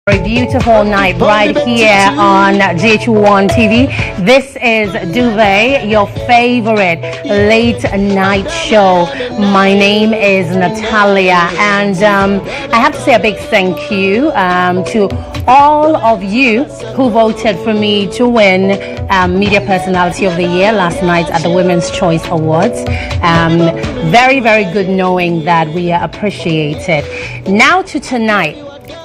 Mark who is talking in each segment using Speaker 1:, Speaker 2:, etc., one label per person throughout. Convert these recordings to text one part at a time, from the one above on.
Speaker 1: A beautiful night right here on GHOne TV. This is Duvet, your favorite late night show. My name is Natalia, and I have to say a big thank you to all of you who voted for me to win Media Personality of the Year last night at the Women's Choice Awards. Very, very good knowing that we are appreciated. Now to tonight.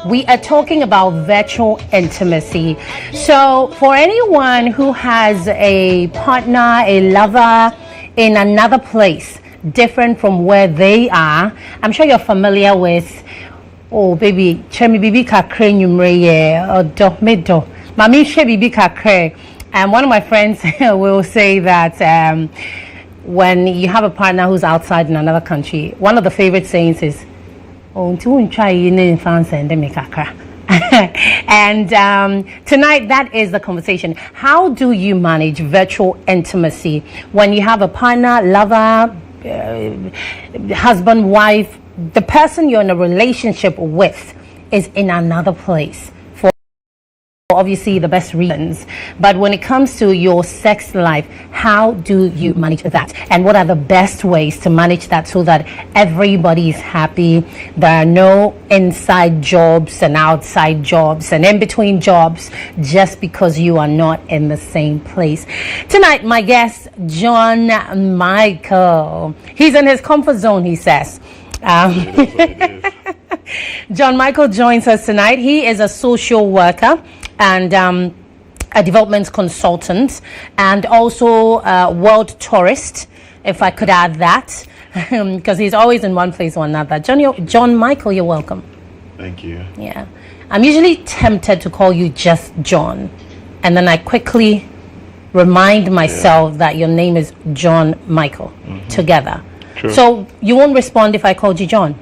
Speaker 1: We are talking about virtual intimacy. So for anyone who has a partner, a lover in another place, different from where they are, I'm sure you're familiar with, oh baby, chemi bibi kakre nyumreye, odo medo, mami she bibi kakre. And one of my friends will say that when you have a partner who's outside in another country, one of the favorite sayings is, and tonight that is the conversation. How do you manage virtual intimacy when you have a partner, lover, husband, wife, the person you're in a relationship with is in another place for obviously the best reasons, but when it comes to your sex life, how do you manage that, and what are the best ways to manage that so that everybody is happy? There are no inside jobs and outside jobs and in between jobs just because you are not in the same place. Tonight my guest, GHOne Michael, he's in his comfort zone, he says. GHOne Michael joins us tonight. He is a social worker and a development consultant, and also a world tourist, if I could add that, because he's always in one place or another. GHOne Michael, you're welcome.
Speaker 2: Thank you.
Speaker 1: Yeah, I'm usually tempted to call you just John, and then I quickly remind myself that your name is GHOne Michael together.
Speaker 2: True.
Speaker 1: So you won't respond if I called you John?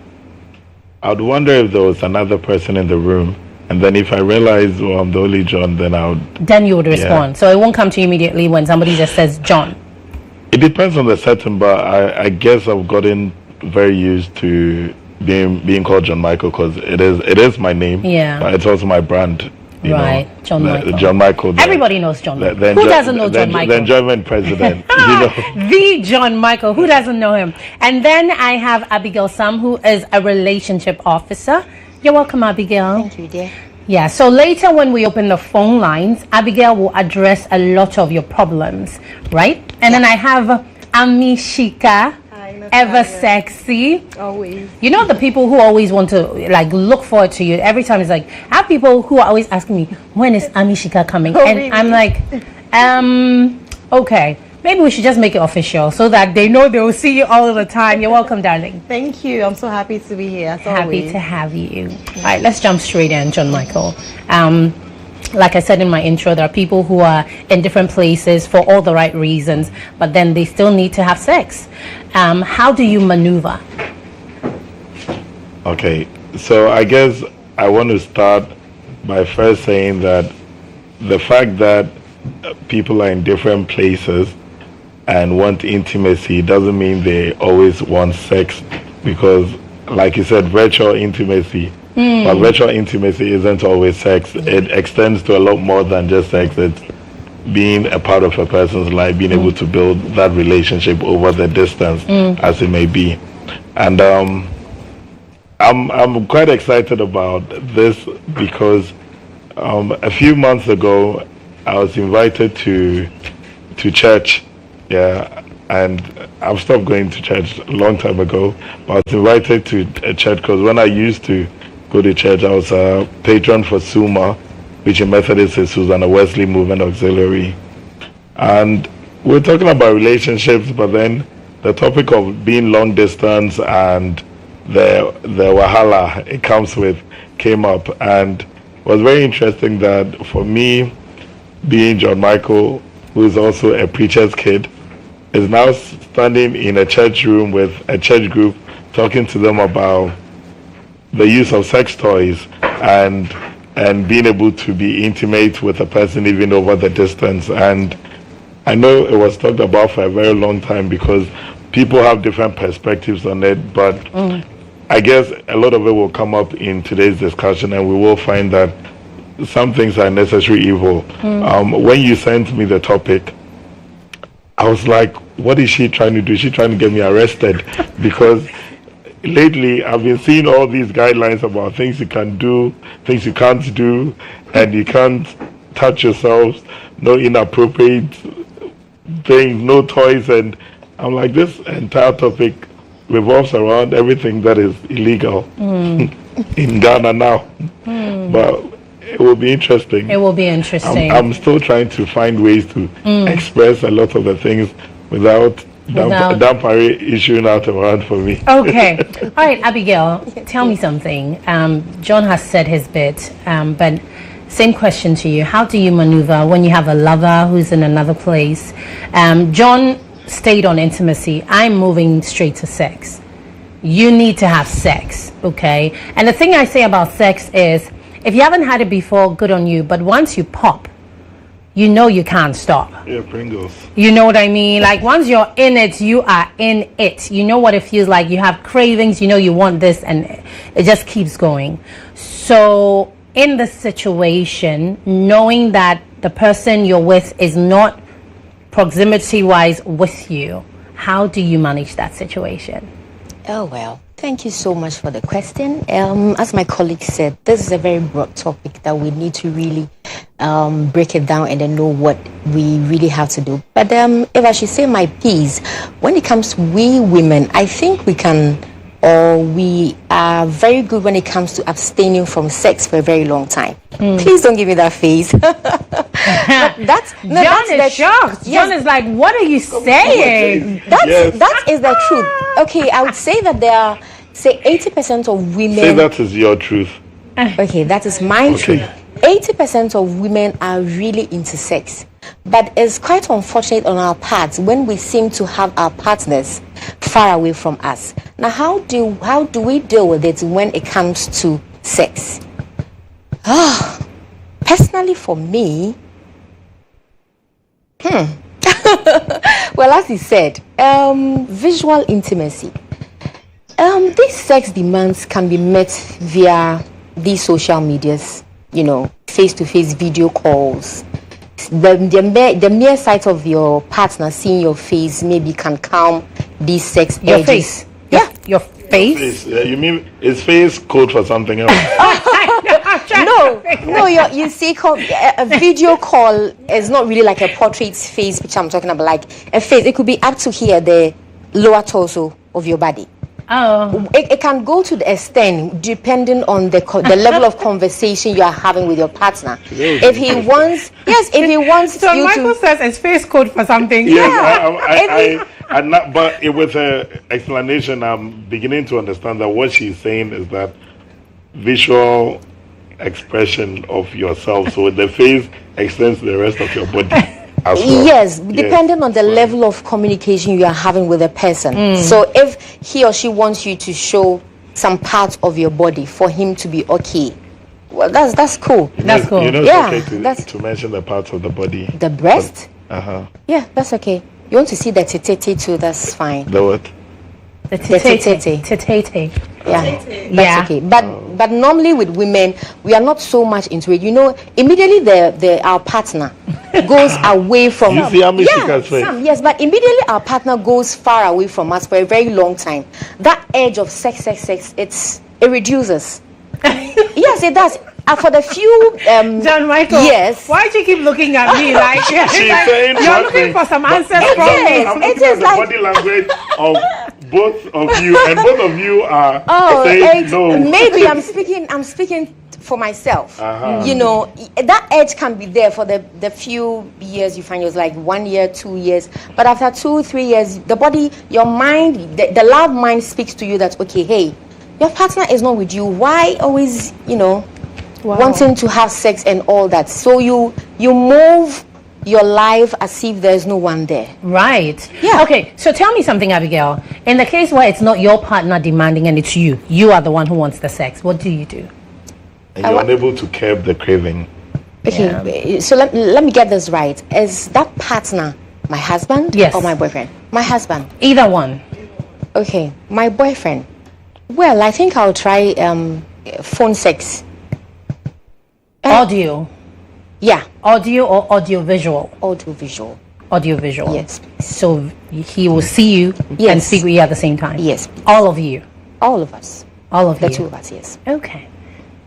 Speaker 2: I'd wonder if there was another person in the room, and then if I realize, well, I'm the only John, then
Speaker 1: you would respond. So it won't come to you immediately when somebody just says John.
Speaker 2: It depends on the setting, but I guess I've gotten very used to being called GHOne Michael, because it is my name.
Speaker 1: Yeah.
Speaker 2: But it's also my brand.
Speaker 1: Right, GHOne Michael.
Speaker 2: GHOne Michael.
Speaker 1: Everybody knows GHOne Michael. Who doesn't know GHOne Michael?
Speaker 2: The enjoyment president.
Speaker 1: The GHOne Michael. Who doesn't know him? And then I have Abigail Sam, who is a relationship officer. You're welcome, Abigail.
Speaker 3: Thank you, dear.
Speaker 1: Yeah, so later when we open the phone lines, Abigail will address a lot of your problems, right? And then I have Amishika. Ever sexy.
Speaker 3: Always.
Speaker 1: You know the people who always want to like look forward to you every time. It's like I have people who are always asking me, when is Amishika coming?
Speaker 3: Oh,
Speaker 1: and
Speaker 3: really?
Speaker 1: I'm like, okay, maybe we should just make it official so that they know they will see you all the time. You're welcome, darling.
Speaker 3: Thank you. I'm so happy to be here.
Speaker 1: Happy to have you. All right, let's jump straight in, GHOne Michael. Like I said in my intro, there are people who are in different places for all the right reasons, but then they still need to have sex. How do you maneuver?
Speaker 2: Okay, so I guess I want to start by first saying that the fact that people are in different places and want intimacy doesn't mean they always want sex, because like you said, virtual intimacy. But virtual intimacy isn't always sex. It extends to a lot more than just sex. It's being a part of a person's life, being able to build that relationship over the distance, as it may be. And I'm quite excited about this because a few months ago I was invited to church. Yeah, and I've stopped going to church a long time ago. But I was invited to a church because when I used to go to church, I was a patron for SUMA, which in Methodist is Susanna Wesley Movement Auxiliary. And we're talking about relationships, but then the topic of being long distance and the wahala it comes with came up. And it was very interesting that for me, being GHOne Michael, who is also a preacher's kid, is now standing in a church room with a church group talking to them about the use of sex toys and being able to be intimate with a person even over the distance. And I know it was talked about for a very long time because people have different perspectives on it, but I guess a lot of it will come up in today's discussion, and we will find that some things are necessary evil. When you sent me the topic, I was like, what is she trying to do? Is she trying to get me arrested? Because lately I've been seeing all these guidelines about things you can do, things you can't do, and you can't touch yourselves, no inappropriate things, no toys, and I'm like, this entire topic revolves around everything that is illegal in Ghana now. But it will be interesting.
Speaker 1: It will be interesting.
Speaker 2: I'm still trying to find ways to express a lot of the things without Dampari issuing out around for me.
Speaker 1: Okay. All right, Abigail, tell me something. John has said his bit, but same question to you. How do you maneuver when you have a lover who's in another place? John stayed on intimacy. I'm moving straight to sex. You need to have sex, okay? And the thing I say about sex is, if you haven't had it before, good on you. But once you pop, you know you can't stop.
Speaker 2: Yeah, Pringles.
Speaker 1: You know what I mean? Like, once you're in it, you are in it. You know what it feels like. You have cravings. You know you want this, and it just keeps going. So, in the situation, knowing that the person you're with is not proximity-wise with you, how do you manage that situation?
Speaker 4: Oh, well, thank you so much for the question. As my colleague said, this is a very broad topic that we need to really break it down and then know what we really have to do. But if I should say my piece, when it comes to we women, I think we can, or we are very good when it comes to abstaining from sex for a very long time. Please don't give me that face.
Speaker 1: John is shocked. Yes. John is like, what are you saying?
Speaker 4: That is the truth. Okay, I would say that there are, say, 80% of women...
Speaker 2: Say that is your truth.
Speaker 4: Okay, that is my truth. 80% of women are really into sex. But it's quite unfortunate on our part when we seem to have our partners far away from us. Now, how do we deal with it when it comes to sex? Personally, for me, well, as he said, visual intimacy. These sex demands can be met via these social medias, you know, face-to-face video calls. The mere sight of your partner seeing your face maybe can calm these sex
Speaker 1: your
Speaker 4: edges.
Speaker 1: Face.
Speaker 4: Yeah.
Speaker 1: Your face?
Speaker 2: You mean is face code for something else?
Speaker 4: No, you see, a video call is not really like a portrait face, which I'm talking about, like a face. It could be up to here, the lower torso of your body.
Speaker 1: Oh.
Speaker 4: It can go to the extent depending on the level of conversation you are having with your partner. If he wants,
Speaker 1: so you Michael says it's face code for something.
Speaker 2: Yes, but with her explanation, I'm beginning to understand that what she's saying is that visual expression of yourself, so the face extends to the rest of your body as well.
Speaker 4: Yes, depending on the level of communication you are having with a person. So if he or she wants you to show some part of your body for him to be okay, well, that's cool.
Speaker 1: That's cool.
Speaker 2: You know, it's okay to mention the parts of the body.
Speaker 4: The breast? Yeah, that's okay. You want to see the tete too, that's fine.
Speaker 2: The what?
Speaker 1: The tete.
Speaker 4: Yeah, that's okay. But normally with women, we are not so much into it. You know, immediately our partner goes away from
Speaker 2: you see how many
Speaker 4: yes, but immediately our partner goes far away from us for a very long time. That edge of sex, it reduces. Yes, it does. For the few
Speaker 1: John Michael,
Speaker 4: yes.
Speaker 1: Why do you keep looking at me like
Speaker 2: saying
Speaker 1: you're looking for some answers from me?
Speaker 2: I'm looking at the body language of both of you, and both of you are saying no.
Speaker 4: Maybe I'm speaking for myself. You know, that edge can be there for the few years you find yourself, like 1 year, 2 years. But after 2, 3 years, the body, your mind, the loud mind speaks to you that, okay, hey, your partner is not with you. Why always, wanting to have sex and all that? So you move your life as if there's no one there.
Speaker 1: Right.
Speaker 4: Yeah.
Speaker 1: Okay, so tell me something, Abigail. In the case where it's not your partner demanding and it's you are the one who wants the sex, what do you do?
Speaker 2: And you're unable to curb the craving.
Speaker 4: Okay, so let me get this right. Is that partner my husband
Speaker 1: Yes.
Speaker 4: or my boyfriend? My husband.
Speaker 1: Either one.
Speaker 4: Okay, my boyfriend. Well, I think I'll try phone sex.
Speaker 1: Audio.
Speaker 4: Yeah,
Speaker 1: Audio or audio visual?
Speaker 4: audio visual.
Speaker 1: Audio visual.
Speaker 4: Yes.
Speaker 1: So he will see you and
Speaker 4: Yes.
Speaker 1: speak with you at the same time?
Speaker 4: Yes.
Speaker 1: All of you?
Speaker 4: All of us.
Speaker 1: All of
Speaker 4: The
Speaker 1: you?
Speaker 4: two of us, yes.
Speaker 1: Okay.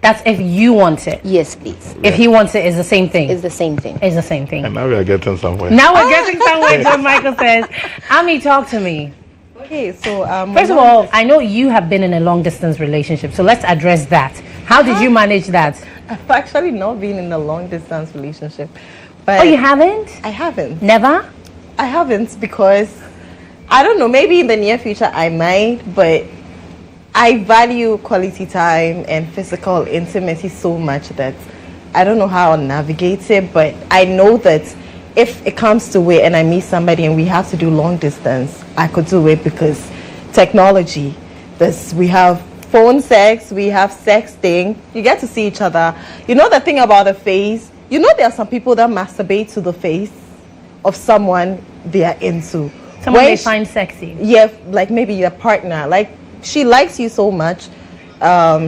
Speaker 1: That's if you want it.
Speaker 4: Yes, please.
Speaker 1: If he wants it, it's the same thing.
Speaker 4: It's the same thing.
Speaker 1: It's the same thing.
Speaker 2: And now we are getting somewhere.
Speaker 1: Now we're getting somewhere, John Michael says. Ami, talk to me.
Speaker 3: Okay, so
Speaker 1: First of all, I know you have been in a long distance relationship, so let's address that. How did you manage that?
Speaker 3: I've actually not been in a long distance relationship, but
Speaker 1: Oh, you haven't?
Speaker 3: I haven't.
Speaker 1: Never?
Speaker 3: I haven't because I don't know. Maybe in the near future I might, but I value quality time and physical intimacy so much that I don't know how I'll navigate it. But I know that if it comes to it and I meet somebody and we have to do long distance, I could do it because technology. We have phone sex, we have sexting. You get to see each other. You know the thing about the face. You know there are some people that masturbate to the face of someone they are into.
Speaker 1: Someone they
Speaker 3: When
Speaker 1: find sexy.
Speaker 3: yeah, like maybe your partner, like she likes you so much,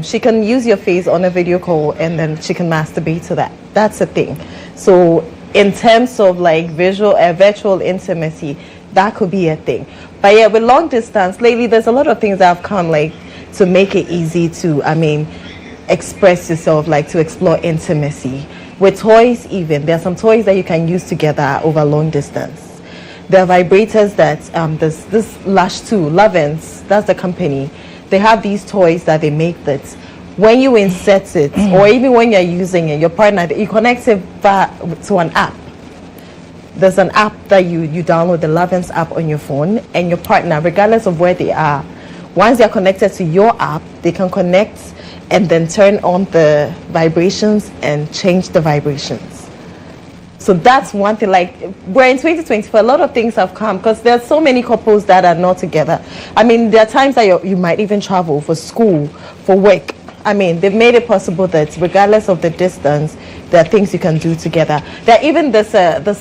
Speaker 3: she can use your face on a video call and then she can masturbate to that. That's a thing. So in terms of like virtual intimacy, that could be a thing. But yeah, with long distance lately, there's a lot of things that have come like to make it easy to, express yourself, like to explore intimacy. With toys even, there are some toys that you can use together over long distance. There are vibrators that, there's this Lush 2, Lovin's, that's the company. They have these toys that they make that when you insert it, or even when you're using it, your partner, you connect it to an app. There's an app that you download, the Lovin's app on your phone, and your partner, regardless of where they are, once they're connected to your app, they can connect and then turn on the vibrations and change the vibrations. So that's one thing. Like, we're in 2024, a lot of things have come because there's so many couples that are not together. There are times that you might even travel for school, for work. They've made it possible that regardless of the distance, there are things you can do together. There's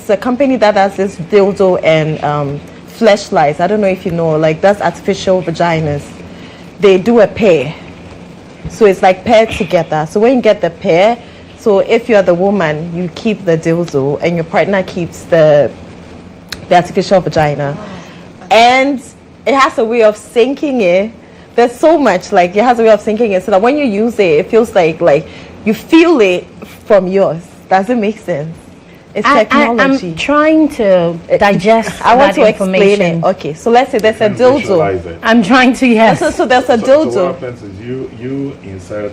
Speaker 3: a company that does this dildo and fleshlights. I don't know if you know, like that's artificial vaginas. They do a pair. So it's like paired together. So when you get the pair, so if you're the woman, you keep the dildo and your partner keeps the artificial vagina. And it has a way of syncing it. There's so much, like it has a way of syncing it so that when you use it, it feels like you feel it from yours. Does it make sense? It's technology.
Speaker 1: I'm trying to digest
Speaker 3: I want
Speaker 1: that
Speaker 3: to explain
Speaker 1: information.
Speaker 3: it. Okay, so let's say there's a
Speaker 2: Visualize
Speaker 3: dildo.
Speaker 2: it.
Speaker 1: I'm trying to, yes.
Speaker 3: So there's a
Speaker 2: So
Speaker 3: dildo.
Speaker 2: what happens is you insert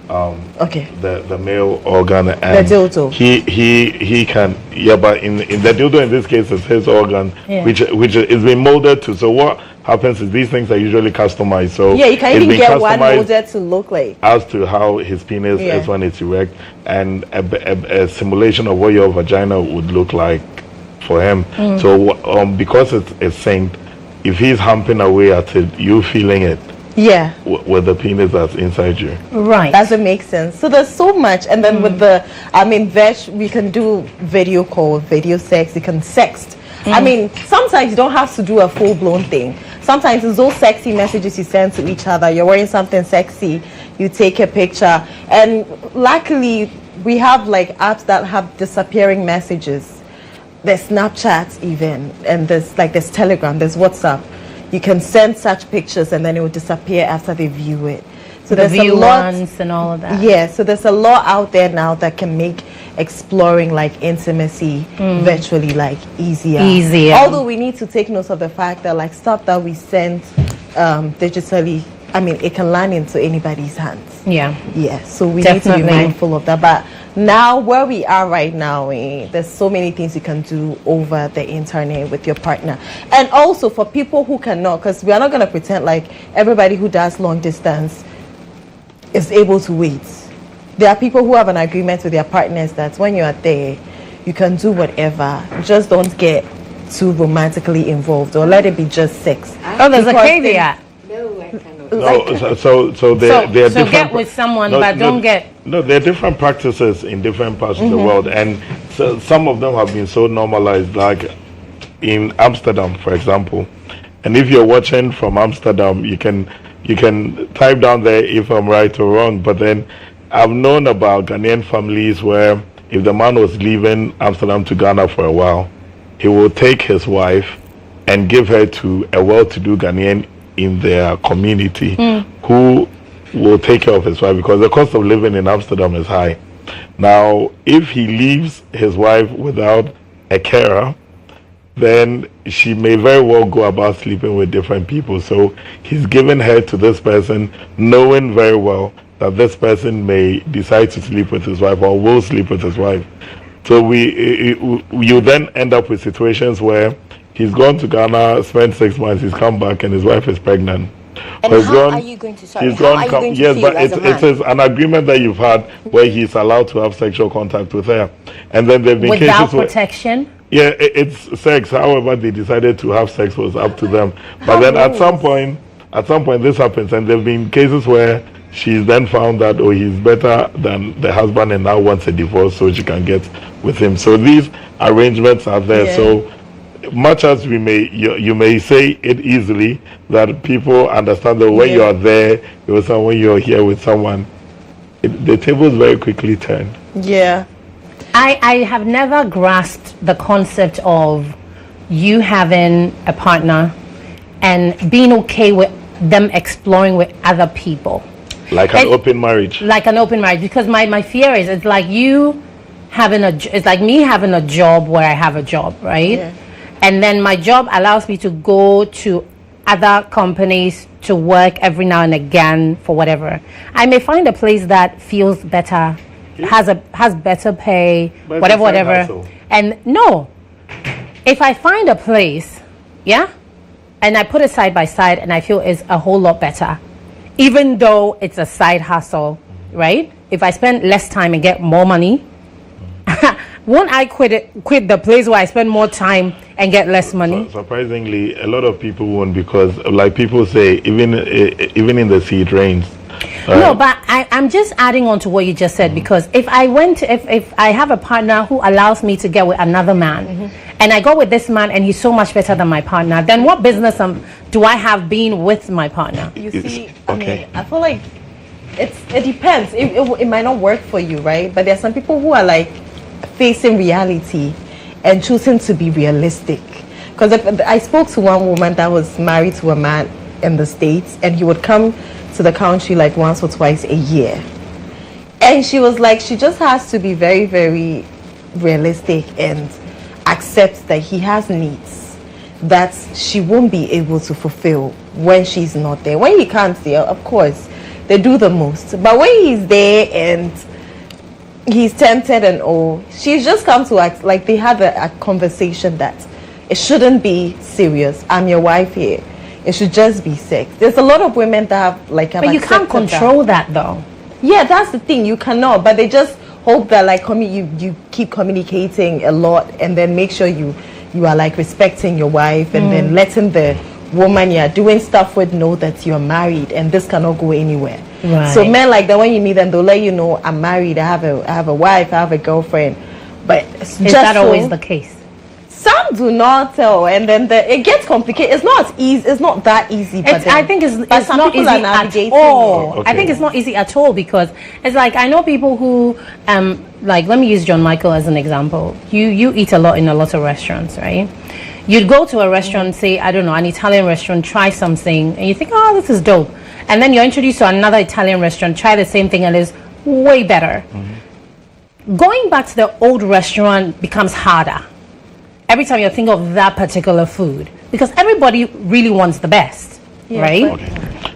Speaker 3: Okay.
Speaker 2: the male organ and
Speaker 3: The dildo.
Speaker 2: he can, but in the dildo in this case it's his organ,
Speaker 1: Yeah.
Speaker 2: which is been molded to. So what happens is these things are usually customized. So
Speaker 3: Yeah, you can
Speaker 2: it's
Speaker 3: even
Speaker 2: been
Speaker 3: get one
Speaker 2: customized
Speaker 3: molded to look like.
Speaker 2: as to how his penis
Speaker 3: Yeah.
Speaker 2: is when it's erect, and a simulation of what your vagina would look like for him. So because it's synced, if he's humping away at it, you feeling it
Speaker 3: Yeah.
Speaker 2: with the penis that's inside you.
Speaker 1: Right.
Speaker 3: Doesn't make sense. So there's so much, and then with the, we can do video call, video sex. You can sext. Sometimes you don't have to do a full-blown thing. Sometimes it's those sexy messages you send to each other. You're wearing something sexy, you take a picture, and luckily we have like apps that have disappearing messages. There's Snapchat even, and there's Telegram, there's WhatsApp. You can send such pictures and then it will disappear after they view it. So
Speaker 1: the
Speaker 3: there's
Speaker 1: view
Speaker 3: a lot,
Speaker 1: ones and all of that.
Speaker 3: yeah. So there's a lot out there now that can make exploring like intimacy virtually like easier.
Speaker 1: Easier.
Speaker 3: Although we need to take note of the fact that like stuff that we send digitally, it can land into anybody's hands.
Speaker 1: Yeah.
Speaker 3: Yeah, so we
Speaker 1: Definitely.
Speaker 3: need to be mindful of that. But now, where we are right now, there's so many things you can do over the internet with your partner. And also for people who cannot, because we are not going to pretend like everybody who does long distance is able to wait. There are people who have an agreement with their partners that when you are there, you can do whatever. Just don't get too romantically involved, or let it be just sex.
Speaker 1: Oh, there's a
Speaker 3: Because
Speaker 1: caveat.
Speaker 2: No, so they're
Speaker 1: So
Speaker 2: different.
Speaker 1: get with someone, but don't get.
Speaker 2: No, there are different practices in different parts of the world, and so some of them have been so normalized, like in Amsterdam, for example. And if you're watching from Amsterdam, you can you can type down there if I'm right or wrong. But then I've known about Ghanaian families where if the man was leaving Amsterdam to Ghana for a while, he will take his wife and give her to a well-to-do Ghanaian in their community who will take care of his wife, because the cost of living in Amsterdam is high. Now, if he leaves his wife without a carer, then she may very well go about sleeping with different people. So he's given her to this person, knowing very well that this person may decide to sleep with his wife or will sleep with his wife. So you then end up with situations where he's gone to Ghana, spent 6 months, he's come back, and his wife is pregnant.
Speaker 4: And how are you going to, sorry, how are you going to
Speaker 2: yes,
Speaker 4: feel
Speaker 2: but
Speaker 4: as a man?
Speaker 2: it is an agreement that you've had where he's allowed to have sexual contact with her. And then there have been
Speaker 1: Without
Speaker 2: cases
Speaker 1: protection?
Speaker 2: Yeah, it's sex. However, they decided to have sex was up to them. But then at some point this happens, and there have been cases where she's then found that, oh, he's better than the husband and now wants a divorce so she can get with him. So these arrangements are there.
Speaker 3: Yeah.
Speaker 2: So much as you may say it easily, that people understand that when you are there, when you're here with someone, the tables very quickly turn.
Speaker 3: Yeah.
Speaker 1: I have never grasped the concept of you having a partner and being okay with them exploring with other people.
Speaker 2: Like an open marriage.
Speaker 1: Like an open marriage, because my fear is it's like you having it's like me having a job where I have a job, right?
Speaker 3: Yeah.
Speaker 1: And then my job allows me to go to other companies to work every now and again for whatever. I may find a place that feels better, has better pay,
Speaker 2: But
Speaker 1: whatever.
Speaker 2: hassle.
Speaker 1: And no, if I find a place, and I put it side by side and I feel it's a whole lot better, even though it's a side hustle, right? If I spend less time and get more money, won't I quit the place where I spend more time and get less money?
Speaker 2: Surprisingly, a lot of people won't, because like people say, even in the sea it rains.
Speaker 1: No, but I'm just adding on to what you just said, because if I have a partner who allows me to get with another man, and I go with this man and he's so much better than my partner, then what business do I have being with my partner?
Speaker 3: You see, I mean, I feel like it depends. It might not work for you, right? But there are some people who are like facing reality and choosing to be realistic. Because I spoke to one woman that was married to a man in the States, and he would come to the country like once or twice a year. And she was like, she just has to be very, very realistic and accept that he has needs that she won't be able to fulfill when she's not there. When he can't there, of course, they do the most. But when he's there and he's tempted and all, she's just come to act like they had a conversation that it shouldn't be serious. I'm your wife here. It should just be sex. There's a lot of women that have like have
Speaker 1: But you can't control that though.
Speaker 3: Yeah, that's the thing. You cannot. But they just hope that like you keep communicating a lot, and then make sure you are like respecting your wife, and then letting the woman you're doing stuff with know that you're married and this cannot go anywhere.
Speaker 1: Right.
Speaker 3: So men like that, when you meet them, they'll let you know, I'm married, I have a wife, I have a girlfriend. But
Speaker 1: Is that always the case?
Speaker 3: Some do not tell, and then it gets complicated. It's not easy. It's not that easy. But
Speaker 1: I think it's
Speaker 3: some
Speaker 1: not
Speaker 3: people
Speaker 1: easy
Speaker 3: are navigating
Speaker 1: at all.
Speaker 2: it. Okay.
Speaker 1: I think it's not easy at all, because it's like I know people who like, let me use John Michael as an example. You eat a lot in a lot of restaurants, right? You'd go to a restaurant, say, I don't know, an Italian restaurant, try something, and you think, oh, this is dope. And then you're introduced to another Italian restaurant, try the same thing, and it's way better. Going back to the old restaurant becomes harder every time you think of that particular food, because everybody really wants the best, right?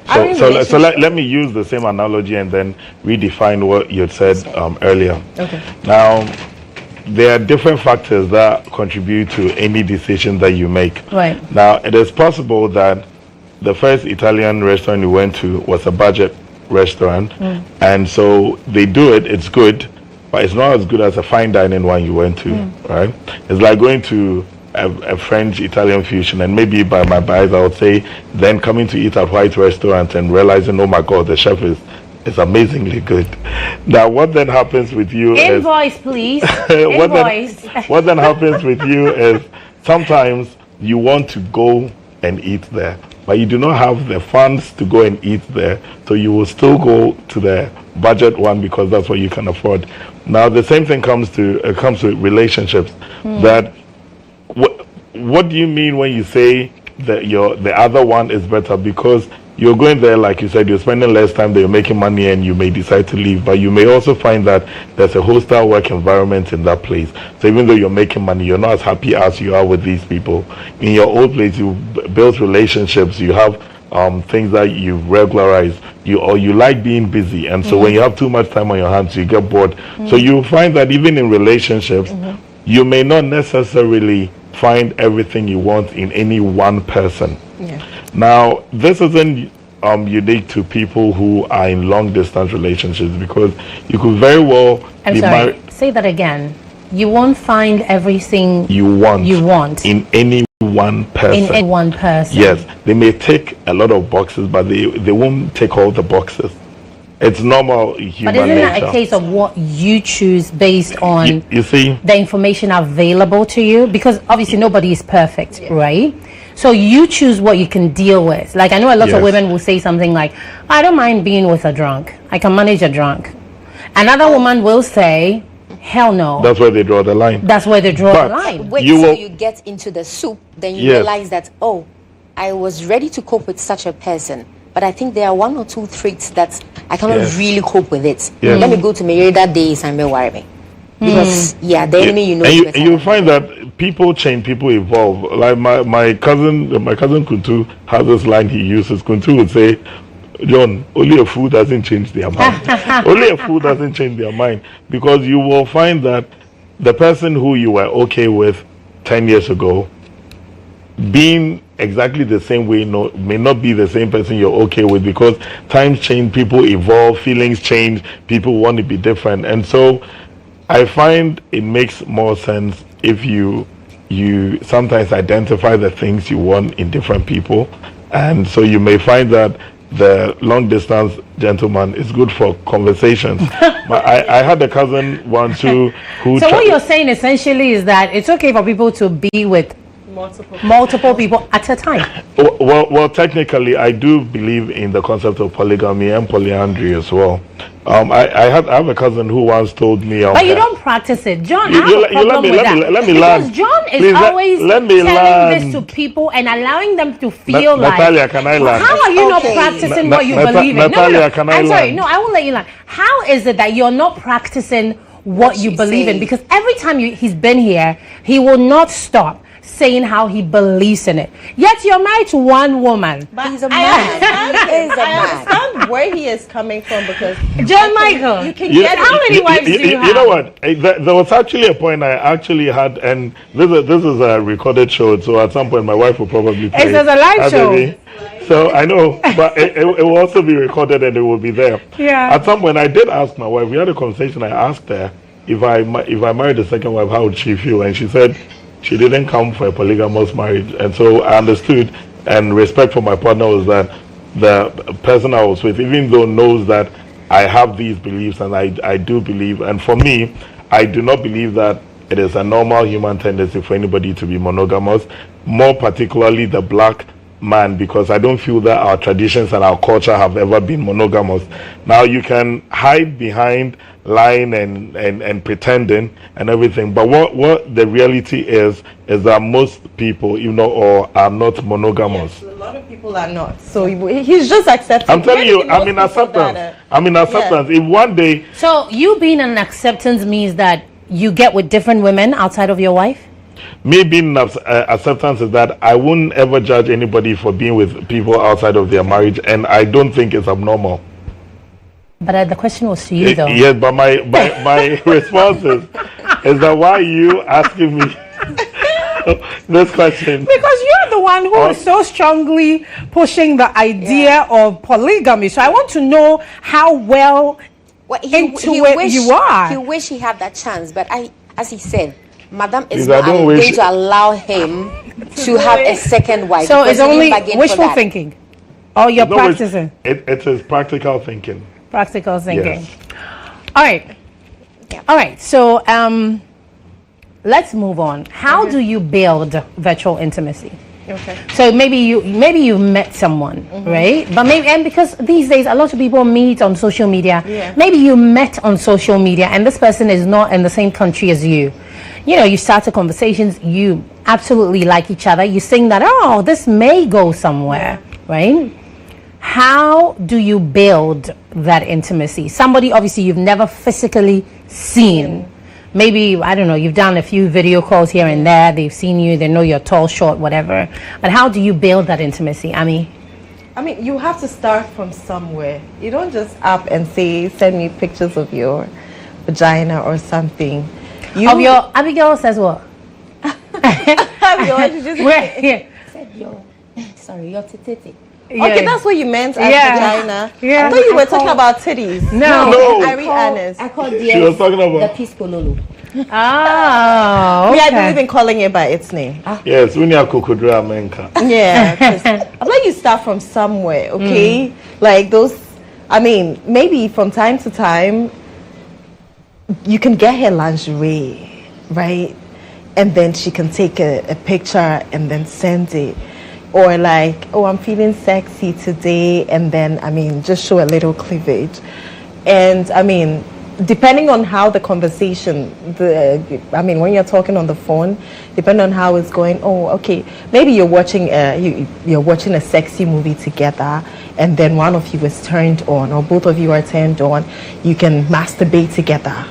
Speaker 2: Okay. So let me use the same analogy and then redefine what you had said earlier.
Speaker 3: Okay.
Speaker 2: Now, there are different factors that contribute to any decision that you make.
Speaker 1: Right.
Speaker 2: Now, it is possible that the first Italian restaurant you went to was a budget restaurant, and so they do it, it's good, but it's not as good as a fine dining one you went to, right? It's like going to a French Italian fusion, and maybe by my bias I would say then coming to eat at white restaurant and realizing, oh my God, the chef is amazingly good. Now what then happens with you
Speaker 1: Invoice, please.
Speaker 2: what then happens with you is sometimes you want to go and eat there, but you do not have the funds to go and eat there, so you will still go to the budget one because that's what you can afford. Now the same thing comes to relationships. That what do you mean when you say that the other one is better? Because you're going there, like you said, you're spending less time there, you're making money, and you may decide to leave. But you may also find that there's a hostile work environment in that place. So even though you're making money, you're not as happy as you are with these people. In your old place, you build relationships, you have things that you regularize, you like being busy. And so when you have too much time on your hands, you get bored. So you find that even in relationships, you may not necessarily find everything you want in any one person. Now, this isn't unique to people who are in long distance relationships, because you could very well be married.
Speaker 1: Say that again. You won't find everything
Speaker 2: you want
Speaker 1: in
Speaker 2: any one person.
Speaker 1: In any one person.
Speaker 2: Yes, they may tick a lot of boxes, but they won't tick all the boxes. It's normal human
Speaker 1: But isn't
Speaker 2: nature.
Speaker 1: that a case of what you choose based on
Speaker 2: you see
Speaker 1: the information available to you? Because obviously nobody is perfect, right? So you choose what you can deal with. Like, I know a lot of women will say something like, I don't mind being with a drunk. I can manage a drunk. Another woman will say, hell no.
Speaker 2: That's where they draw the line.
Speaker 1: That's where they draw the line.
Speaker 4: Wait till you get into the soup, then you realize that, oh, I was ready to cope with such a person, but I think there are one or two traits that I cannot really cope with it. Let me go to Mary that day and be worry me. Because the enemy, you know.
Speaker 2: And you find that people change, people evolve. Like my cousin Kuntu has this line he uses. Kuntu would say, John, only a fool doesn't change their mind. Only a fool doesn't change their mind. Because you will find that the person who you were okay with 10 years ago, being exactly the same way may not be the same person you're okay with, because times change, people evolve, feelings change, people want to be different. And so I find it makes more sense if you sometimes identify the things you want in different people. And so you may find that the long distance gentleman is good for conversations. But I had a cousin once who
Speaker 1: so what you're saying essentially is that it's okay for people to be with multiple people at a time.
Speaker 2: Well, technically, I do believe in the concept of polygamy and polyandry as well. I have a cousin who once told me.
Speaker 1: But you don't practice it, John. I have a problem with that.
Speaker 2: Let me
Speaker 1: because
Speaker 2: learn.
Speaker 1: John is
Speaker 2: Please,
Speaker 1: always telling
Speaker 2: learn.
Speaker 1: this to people and allowing them to feel like.
Speaker 2: Natalia, can I learn?
Speaker 1: How are you not practicing what you believe in?
Speaker 2: Natalia, can I
Speaker 1: I'm sorry.
Speaker 2: learn?
Speaker 1: No, I won't let you learn. How is it that you're not practicing what you believe in? Because every time he's been here, he will not stop saying how he believes in it. Yet you're married to one woman.
Speaker 3: But
Speaker 4: he's a man.
Speaker 3: I understand where he is coming from, because
Speaker 1: John Michael,
Speaker 3: you can get
Speaker 1: how many wives do you have?
Speaker 2: You know what? There was actually a point I actually had, and this is a recorded show, so at some point my wife will probably play.
Speaker 1: It's a live show.
Speaker 2: So I know, but it will also be recorded and it will be there.
Speaker 1: Yeah.
Speaker 2: At some point I did ask my wife, we had a conversation, I asked her if I married a second wife, how would she feel? And she said she didn't come for a polygamous marriage. And so I understood, and respect for my partner was that the person I was with, even though knows that I have these beliefs, and I do believe, and for me, I do not believe that it is a normal human tendency for anybody to be monogamous, more particularly the black man, because I don't feel that our traditions and our culture have ever been monogamous. Now you can hide behind lying and pretending and everything, but what the reality is that most people, are not monogamous.
Speaker 3: Yes, a lot of people are not. So he's just accepting.
Speaker 2: I'm telling you, I'm in acceptance. If one day.
Speaker 1: So you being in acceptance means that you get with different women outside of your wife?
Speaker 2: Me being in acceptance is that I wouldn't ever judge anybody for being with people outside of their marriage, and I don't think it's abnormal.
Speaker 1: But the question was to you, though.
Speaker 2: Yes, but my response is that why are you asking me this question?
Speaker 1: Because you're the one who is so strongly pushing the idea of polygamy. So I want to know how well into it you are.
Speaker 4: He wish he had that chance, but as he said, Madam is not going to allow him to have a second wife.
Speaker 1: So it's only wishful thinking. Or you're practicing.
Speaker 2: It is practical thinking.
Speaker 1: Practical thinking.
Speaker 2: Yes.
Speaker 1: All right. Yeah. All right. So let's move on. How do you build virtual intimacy?
Speaker 3: Okay.
Speaker 1: So maybe you met someone, right? But maybe, and because these days a lot of people meet on social media.
Speaker 3: Yeah.
Speaker 1: Maybe you met on social media and this person is not in the same country as you. You know, you started conversations, you absolutely like each other. You think that, oh, this may go somewhere, right? How do you build that intimacy? Somebody obviously you've never physically seen. Maybe, I don't know, you've done a few video calls here and there. They've seen you. They know you're tall, short, whatever. But how do you build that intimacy, Ami?
Speaker 3: I mean, you have to start from somewhere. You don't just up and say, send me pictures of your vagina or something.
Speaker 1: Of your, Abigail says what?
Speaker 3: Abigail, you just
Speaker 4: Said yo. Sorry, your titty.
Speaker 3: Okay, that's what you meant as vagina.
Speaker 1: Yeah.
Speaker 3: I thought you were talking about titties.
Speaker 1: No.
Speaker 3: I
Speaker 4: call
Speaker 2: She was talking
Speaker 4: the
Speaker 2: about.
Speaker 4: peace pololo.
Speaker 1: Oh,
Speaker 3: Me, I
Speaker 1: okay.
Speaker 3: believe in calling it by its name.
Speaker 2: Yes, when you are Kokodra Menka.
Speaker 3: Yeah, 'cause I feel like you start from somewhere, okay? Like those, I mean, maybe from time to time, you can get her lingerie, right? And then she can take a picture and then send it. Or like, oh, I'm feeling sexy today, and then, I mean, just show a little cleavage. And I mean, depending on how the conversation, when you're talking on the phone, depending on how it's going, oh, okay, maybe you're watching a sexy movie together, and then one of you is turned on, or both of you are turned on, you can masturbate together.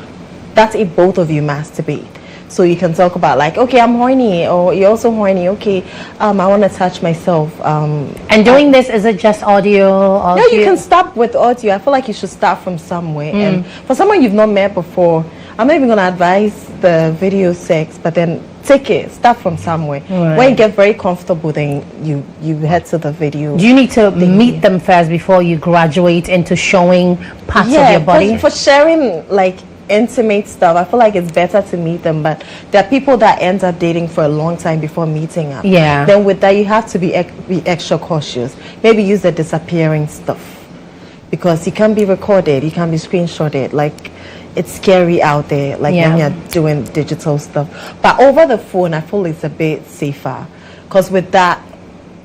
Speaker 3: That's if both of you masturbate. So you can talk about like, okay, I'm horny, or you're also horny. Okay, I want to touch myself.
Speaker 1: And doing this, is it just audio? Or
Speaker 3: no, you can start with audio. I feel like you should start from somewhere. And for someone you've not met before, I'm not even going to advise the video sex, but then take it, start from somewhere.
Speaker 1: Right.
Speaker 3: When you get very comfortable, then you head to the video.
Speaker 1: Do you need to meet them first before you graduate into showing parts of your body?
Speaker 3: For sharing like intimate stuff, I feel like it's better to meet them, but there are people that end up dating for a long time before meeting up.
Speaker 1: Yeah.
Speaker 3: Then with that, you have to be extra cautious. Maybe use the disappearing stuff, because you can be recorded, you can be screenshotted. Like, it's scary out there, like when you're doing digital stuff. But over the phone, I feel it's a bit safer, because with that,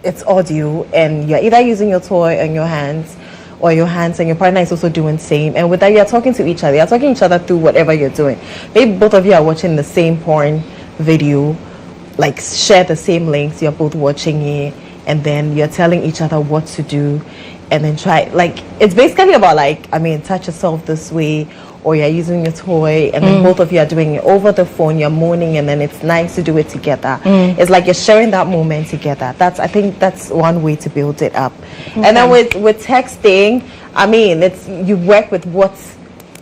Speaker 3: it's audio, and you're either using your toy in your hands, or your hands, and your partner is also doing the same. And with that, you're talking to each other. You're talking to each other through whatever you're doing. Maybe both of you are watching the same porn video, like share the same links. You're both watching it, and then you're telling each other what to do, and then try. Like, it's basically about like, I mean, touch yourself this way, or you're using your toy, and then both of you are doing it over the phone. You're moaning, and then it's nice to do it together. It's like you're sharing that moment together. I think that's one way to build it up. Okay. And then with texting, I mean, it's you work with what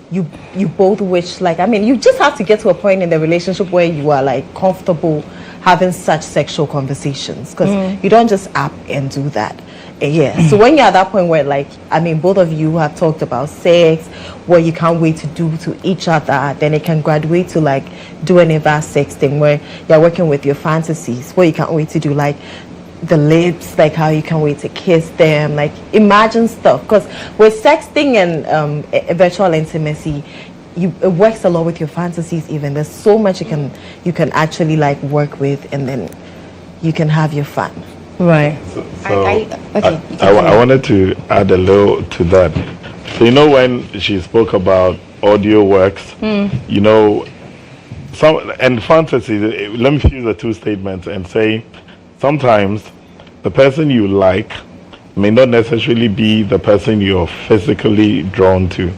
Speaker 3: you both wish. Like, I mean, you just have to get to a point in the relationship where you are like comfortable having such sexual conversations, because you don't just up and do that. Yeah. So when you're at that point where, like, I mean, both of you have talked about sex, what you can't wait to do to each other, then it can graduate to like doing a vast sex thing where you're working with your fantasies, what you can't wait to do, like the lips, like how you can't wait to kiss them, like imagine stuff. Because with sexting and virtual intimacy, it works a lot with your fantasies. Even there's so much you can actually like work with, and then you can have your fun.
Speaker 1: Right.
Speaker 2: I wanted to add a little to that. So, you know, when she spoke about audio works, you know, and fantasy, let me use the two statements and say, sometimes the person you like may not necessarily be the person you're physically drawn to.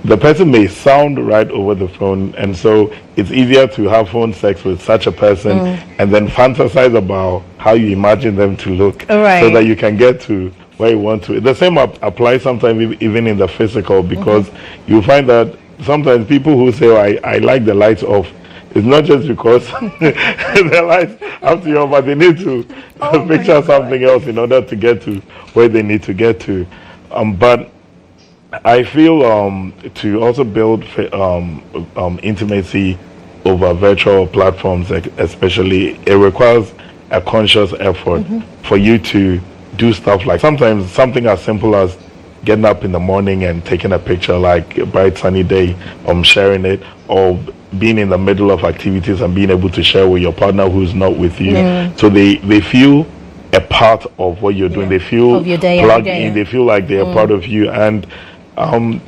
Speaker 2: The person may sound right over the phone, and so it's easier to have phone sex with such a person and then fantasize about how you imagine them to look, so that you can get to where you want to. The same applies sometimes even in the physical, because you find that sometimes people who say, oh, I like the lights off, it's not just because the lights have to be off, but they need to picture something else in order to get to where they need to get to. But I feel to also build intimacy over virtual platforms, especially, it requires a conscious effort for you to do stuff like sometimes something as simple as getting up in the morning and taking a picture, like a bright sunny day, sharing it, or being in the middle of activities and being able to share with your partner who's not with you. So they feel a part of what you're doing. They feel
Speaker 1: of your day
Speaker 2: plugged in. They feel like they're part of you. And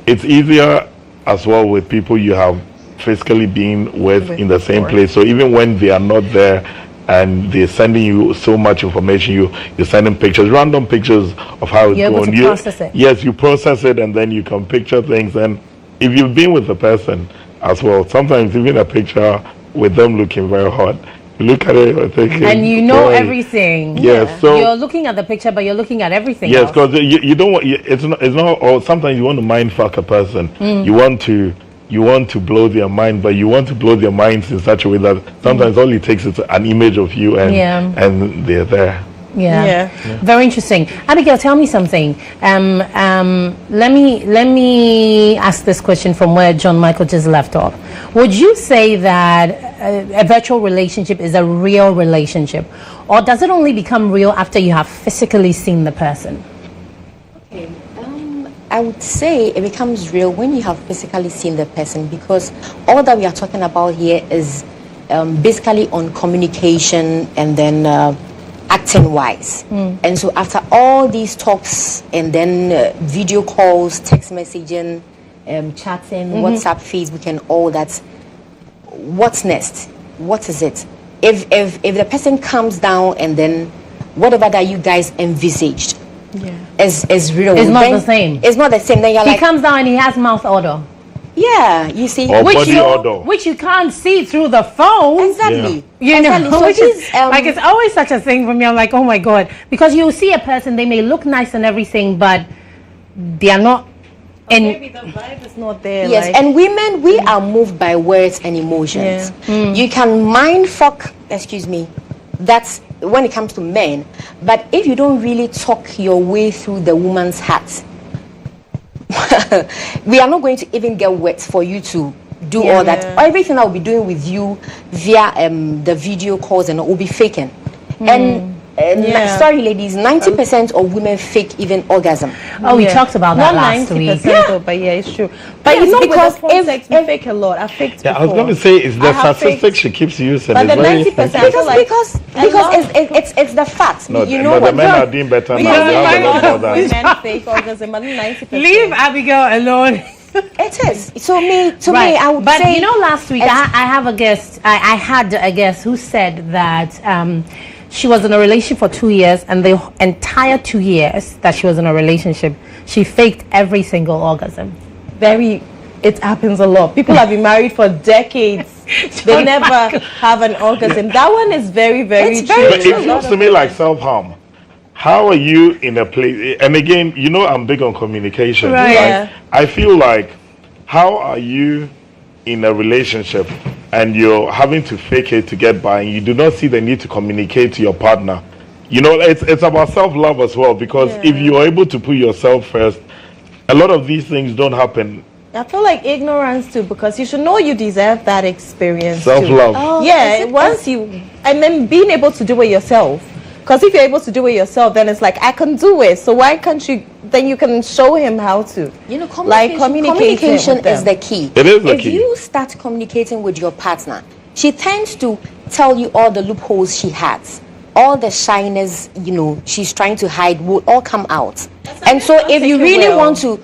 Speaker 2: it's easier as well with people you have physically been with in the same place. So even when they are not there and they're sending you so much information, you're sending pictures, random pictures of how it's
Speaker 1: You're
Speaker 2: going.
Speaker 1: able to process it.
Speaker 2: Yes, you process it, and then you can picture things. And if you've been with the person as well, sometimes even a picture with them looking very hot, you look at it, you're thinking,
Speaker 1: and you know
Speaker 2: boy.
Speaker 1: Everything.
Speaker 2: Yes, so
Speaker 1: you're looking at the picture, but you're looking at everything.
Speaker 2: yes,
Speaker 1: else.
Speaker 2: because you don't want it's not. Or sometimes you want to mind fuck a person. You want to blow their mind, but you want to blow their minds in such a way that sometimes all it takes is an image of you, and they're there.
Speaker 1: Yeah. Very interesting. Abigail, tell me something. Let me ask this question from where John Michael just left off. Would you say that a virtual relationship is a real relationship, or does it only become real after you have physically seen the person?
Speaker 4: Okay. I would say it becomes real when you have physically seen the person, because all that we are talking about here is basically on communication and then acting wise. And so after all these talks and then video calls, text messaging, chatting, WhatsApp, Facebook, and all that, what's next? What is it? If the person comes down and then whatever that you guys envisaged is real,
Speaker 1: It's not the same.
Speaker 4: It's not the same. Then you're
Speaker 1: He
Speaker 4: like,
Speaker 1: comes down and he has mouth odor.
Speaker 4: yeah, you see,
Speaker 2: Or body odor.
Speaker 1: Which you can't see through the phone.
Speaker 4: exactly.
Speaker 1: You
Speaker 4: Exactly.
Speaker 1: know,
Speaker 4: So
Speaker 1: which
Speaker 4: this,
Speaker 1: is like, it's always such a thing for me. I'm like, oh my God, because you see a person, they may look nice and everything, but they are not. And
Speaker 3: Maybe the vibe is not there.
Speaker 4: Yes,
Speaker 3: like,
Speaker 4: and women, we are moved by words and emotions. You can mind fuck, excuse me, that's when it comes to men. But if you don't really talk your way through the woman's heart, we are not going to even get wet for you to do all that. Everything I will be doing with you via the video calls and will be faking. And sorry, ladies, 90% of women fake even orgasm.
Speaker 1: oh, we talked about that
Speaker 3: not
Speaker 1: last week.
Speaker 3: 90%, though, but yeah, it's true. But
Speaker 4: Yes,
Speaker 3: you know,
Speaker 4: because
Speaker 3: because if sex, we fake a lot. I faked
Speaker 2: Yeah, I was
Speaker 3: before.
Speaker 2: going to say it's the
Speaker 3: I have
Speaker 2: statistics
Speaker 3: faked-
Speaker 2: she keeps using.
Speaker 3: But
Speaker 2: It's
Speaker 3: the
Speaker 2: very
Speaker 3: 90%,
Speaker 2: effective.
Speaker 3: I feel like
Speaker 4: Because
Speaker 3: a lot-
Speaker 4: it's the fact.
Speaker 2: No,
Speaker 4: you
Speaker 2: no,
Speaker 4: know
Speaker 2: the
Speaker 4: what?
Speaker 2: men are doing better now. They have a lot more than.
Speaker 3: women fake orgasm, but 90%.
Speaker 1: Leave Abigail alone.
Speaker 4: It is. To me, I would
Speaker 1: but
Speaker 4: say.
Speaker 1: you know, last week I have a guest. I had a guest who said that she was in a relationship for 2 years, and the entire 2 years that she was in a relationship, she faked every single orgasm.
Speaker 3: It happens a lot. People have been married for decades. They never have an orgasm. That one is very, very
Speaker 4: It's
Speaker 3: true.
Speaker 4: very
Speaker 2: But it feels to me like self-harm. How are you in a place? And again, you know, I'm big on communication.
Speaker 1: Right.
Speaker 3: Yeah.
Speaker 2: I feel like, how are you in a relationship and you're having to fake it to get by, and you do not see the need to communicate to your partner? You know, it's about self-love as well, because if you're able to put yourself first, a lot of these things don't happen.
Speaker 3: I feel like ignorance too, because you should know you deserve that experience. too.
Speaker 2: Self-love.
Speaker 3: And then being able to do it yourself. Because if you're able to do it yourself, then it's like, I can do it. So why can't you? Then you can show him how to.
Speaker 4: You know,
Speaker 3: communication
Speaker 4: is the key.
Speaker 2: It is the
Speaker 4: if
Speaker 2: key.
Speaker 4: you start communicating with your partner, she tends to tell you all the loopholes she has, all the shyness, you know, she's trying to hide will all come out. And so if you really want to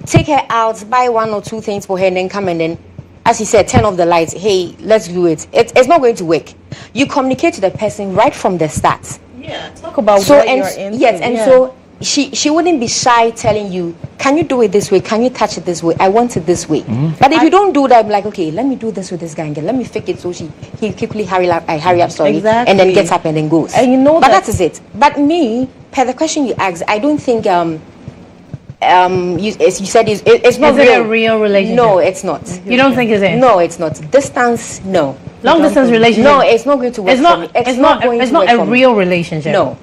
Speaker 4: take her out, buy 1 or 2 things for her, and then come and then, as he said, turn off the lights. Hey, let's do it. It's not going to work. You communicate to the person right from the start.
Speaker 3: Yeah, talk about
Speaker 4: So
Speaker 3: what
Speaker 4: and
Speaker 3: you're into.
Speaker 4: yes, and so she wouldn't be shy telling you, can you do it this way? Can you touch it this way? I want it this way. But if you don't do that, I'm like, okay, let me do this with this guy again. Let me fake it so he quickly hurry up, sorry,
Speaker 3: Exactly.
Speaker 4: and then gets up and then goes.
Speaker 3: And you know
Speaker 4: but
Speaker 3: that-
Speaker 4: that is it. But me, per the question you asked, I don't think you said it's not
Speaker 1: Is it
Speaker 4: real.
Speaker 1: a real relationship?
Speaker 4: No, it's not.
Speaker 1: You don't think it's in?
Speaker 4: No, it's not. Distance, no.
Speaker 1: Long distance relationship.
Speaker 4: No, it's not going to work
Speaker 1: It's not.
Speaker 4: for me.
Speaker 1: It's not.
Speaker 4: going
Speaker 1: It's
Speaker 4: to
Speaker 1: not
Speaker 4: work
Speaker 1: a
Speaker 4: for me.
Speaker 1: real relationship.
Speaker 4: No.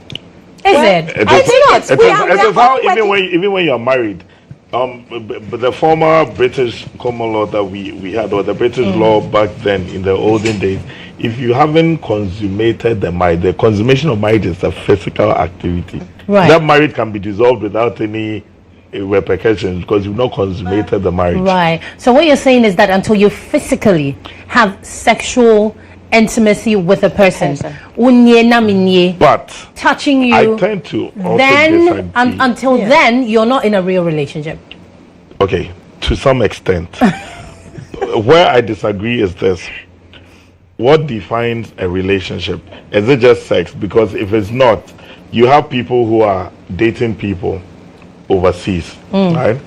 Speaker 1: Is
Speaker 4: Well,
Speaker 1: it?
Speaker 2: It
Speaker 4: I
Speaker 2: is-
Speaker 4: think not.
Speaker 2: It
Speaker 4: We
Speaker 2: is,
Speaker 4: are-
Speaker 2: it
Speaker 4: we are
Speaker 2: is how
Speaker 4: all working-
Speaker 2: even when you're married, but the former British common law that we had, or the British law back then in the olden days, if you haven't consummated the marriage, the consummation of marriage is a physical activity.
Speaker 1: Right.
Speaker 2: That marriage can be dissolved without any repercussions because you've not consummated the marriage.
Speaker 1: Right. So what you're saying is that until you physically have sexual intimacy with a person,
Speaker 2: But
Speaker 1: touching you,
Speaker 2: I tend to also
Speaker 1: then
Speaker 2: disagree.
Speaker 1: until then you're not in a real relationship.
Speaker 2: Okay, to some extent. Where I disagree is this. What defines a relationship? Is it just sex? Because if it's not, you have people who are dating people overseas, right?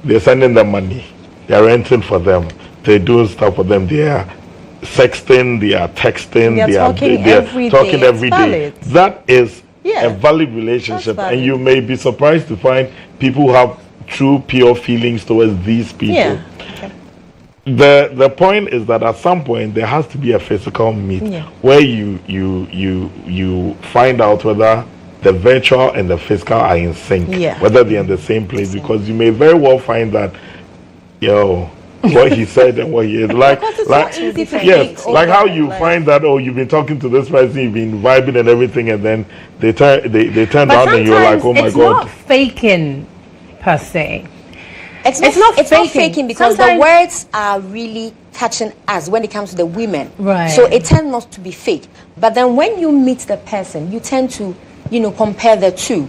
Speaker 2: They're sending them money. They're renting for them. They're doing stuff for them. They are sexting. They are texting.
Speaker 3: They're talking
Speaker 2: every day. That is
Speaker 3: Yeah.
Speaker 2: a valid relationship.
Speaker 3: That's valid.
Speaker 2: And you may be surprised to find people who have true, pure feelings towards these people.
Speaker 3: Yeah.
Speaker 2: The point is that at some point there has to be a physical meet where you find out whether the virtual and the physical are in sync, whether they're in the same place, because you may very well find that what he said and what he is like yes, like how you find that you've been talking to this person, you've been vibing and everything, and then they turn
Speaker 1: But
Speaker 2: around and you're like, oh my
Speaker 1: it's
Speaker 2: god,
Speaker 1: not faking per se.
Speaker 4: It's not faking because the words are really touching us when it comes to the women.
Speaker 1: Right.
Speaker 4: So it tends not to be fake. But then when you meet the person, you tend to, compare the two.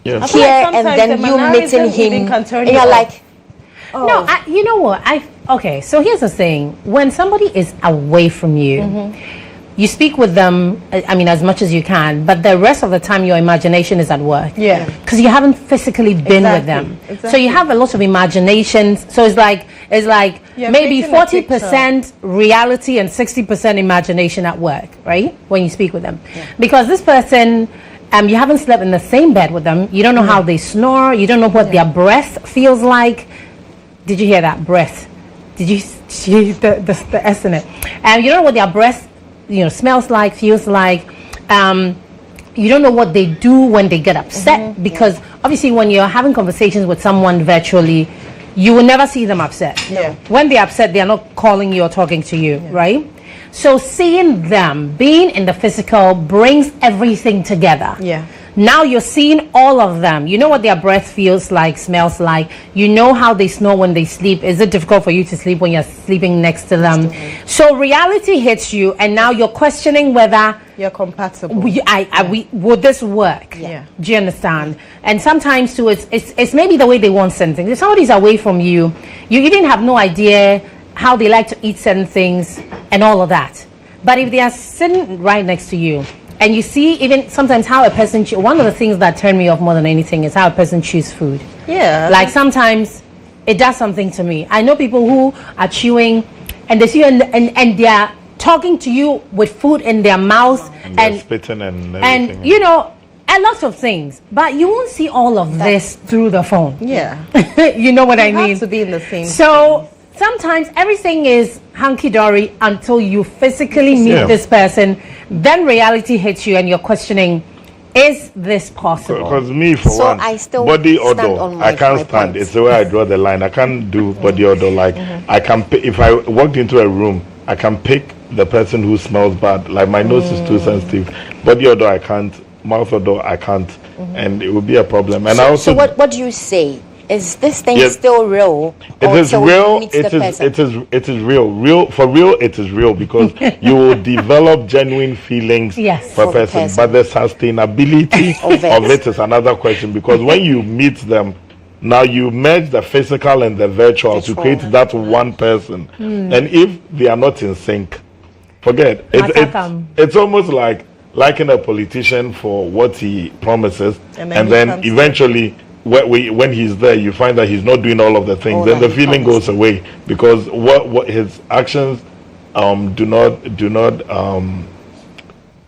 Speaker 2: yes.
Speaker 4: Here
Speaker 3: like
Speaker 4: and then
Speaker 3: sometimes the
Speaker 4: you meeting
Speaker 3: mannerisms even
Speaker 4: him,
Speaker 3: can turn
Speaker 4: and
Speaker 3: you
Speaker 4: you're
Speaker 3: off.
Speaker 4: like,
Speaker 1: No, you know what? Okay, so here's the thing. When somebody is away from you, you speak with them, I mean, as much as you can, but the rest of the time your imagination is at work.
Speaker 3: Yeah.
Speaker 1: Because you haven't physically been with them.
Speaker 3: Exactly.
Speaker 1: So you have a lot of imaginations. So it's like
Speaker 3: You're
Speaker 1: maybe
Speaker 3: painting a
Speaker 1: 40% reality and 60% imagination at work, right? When you speak with them. Because this person, you haven't slept in the same bed with them. You don't know how they snore. You don't know what their breath feels like. Did you hear that? Breath. Did you see the S in it? You don't know what their breath smells like, feels like. You don't know what they do when they get upset, because obviously when you're having conversations with someone virtually, you will never see them upset.
Speaker 3: Yeah.
Speaker 1: When they're upset, they're not calling you or talking to you, right? So seeing them, being in the physical, brings everything together.
Speaker 3: Yeah.
Speaker 1: Now you're seeing all of them. You know what their breath feels like, smells like. You know how they snore when they sleep. Is it difficult for you to sleep when you're sleeping next to them? So reality hits you, and now you're questioning whether
Speaker 3: You're compatible.
Speaker 1: would this work?
Speaker 3: Yeah.
Speaker 1: Do you understand? And sometimes too, it's maybe the way they want certain things. If somebody's away from you, you didn't have no idea how they like to eat certain things and all of that. But if they are sitting right next to you, and you see even sometimes how a person, one of the things that turn me off more than anything is how a person chews food.
Speaker 3: Yeah.
Speaker 1: Like sometimes it does something to me. I know people who are chewing and they see you and they are talking to you with food in their mouth
Speaker 2: and spitting and everything.
Speaker 1: A lot of things. But you won't see all of this through the phone.
Speaker 3: Yeah.
Speaker 1: You know what I
Speaker 3: You
Speaker 1: mean?
Speaker 3: have to be in the same.
Speaker 1: So sometimes everything is hunky-dory until you physically meet this person. Then reality hits you and you're questioning, is this possible?
Speaker 2: Because me, for
Speaker 4: So
Speaker 2: one,
Speaker 4: I still
Speaker 2: body
Speaker 4: stand
Speaker 2: odor,
Speaker 4: on
Speaker 2: I
Speaker 4: my
Speaker 2: can't stand.
Speaker 4: point.
Speaker 2: It's the way I draw the line. I can't do body odor. Like, I can if I walked into a room, I can pick the person who smells bad. Like, my nose is too sensitive. Body odor, I can't. Mouth odor, I can't. And it would be a problem. And I also...
Speaker 4: So what do you say? Is this thing
Speaker 2: Yes.
Speaker 4: still real?
Speaker 2: It
Speaker 4: or
Speaker 2: is
Speaker 4: till
Speaker 2: real.
Speaker 4: you meet the person?
Speaker 2: It is real. For real, it is real because you will develop genuine feelings
Speaker 1: Yes.
Speaker 2: for a
Speaker 4: For the
Speaker 2: person.
Speaker 4: person.
Speaker 2: But the sustainability of it is another question, because when you meet them, now you merge the physical and the virtual to create that one person. And if they are not in sync, forget it. It's almost like liking a politician for what he promises, and then eventually. When he's there, you find that he's not doing all of the things. Then the feeling goes away, because what his actions do not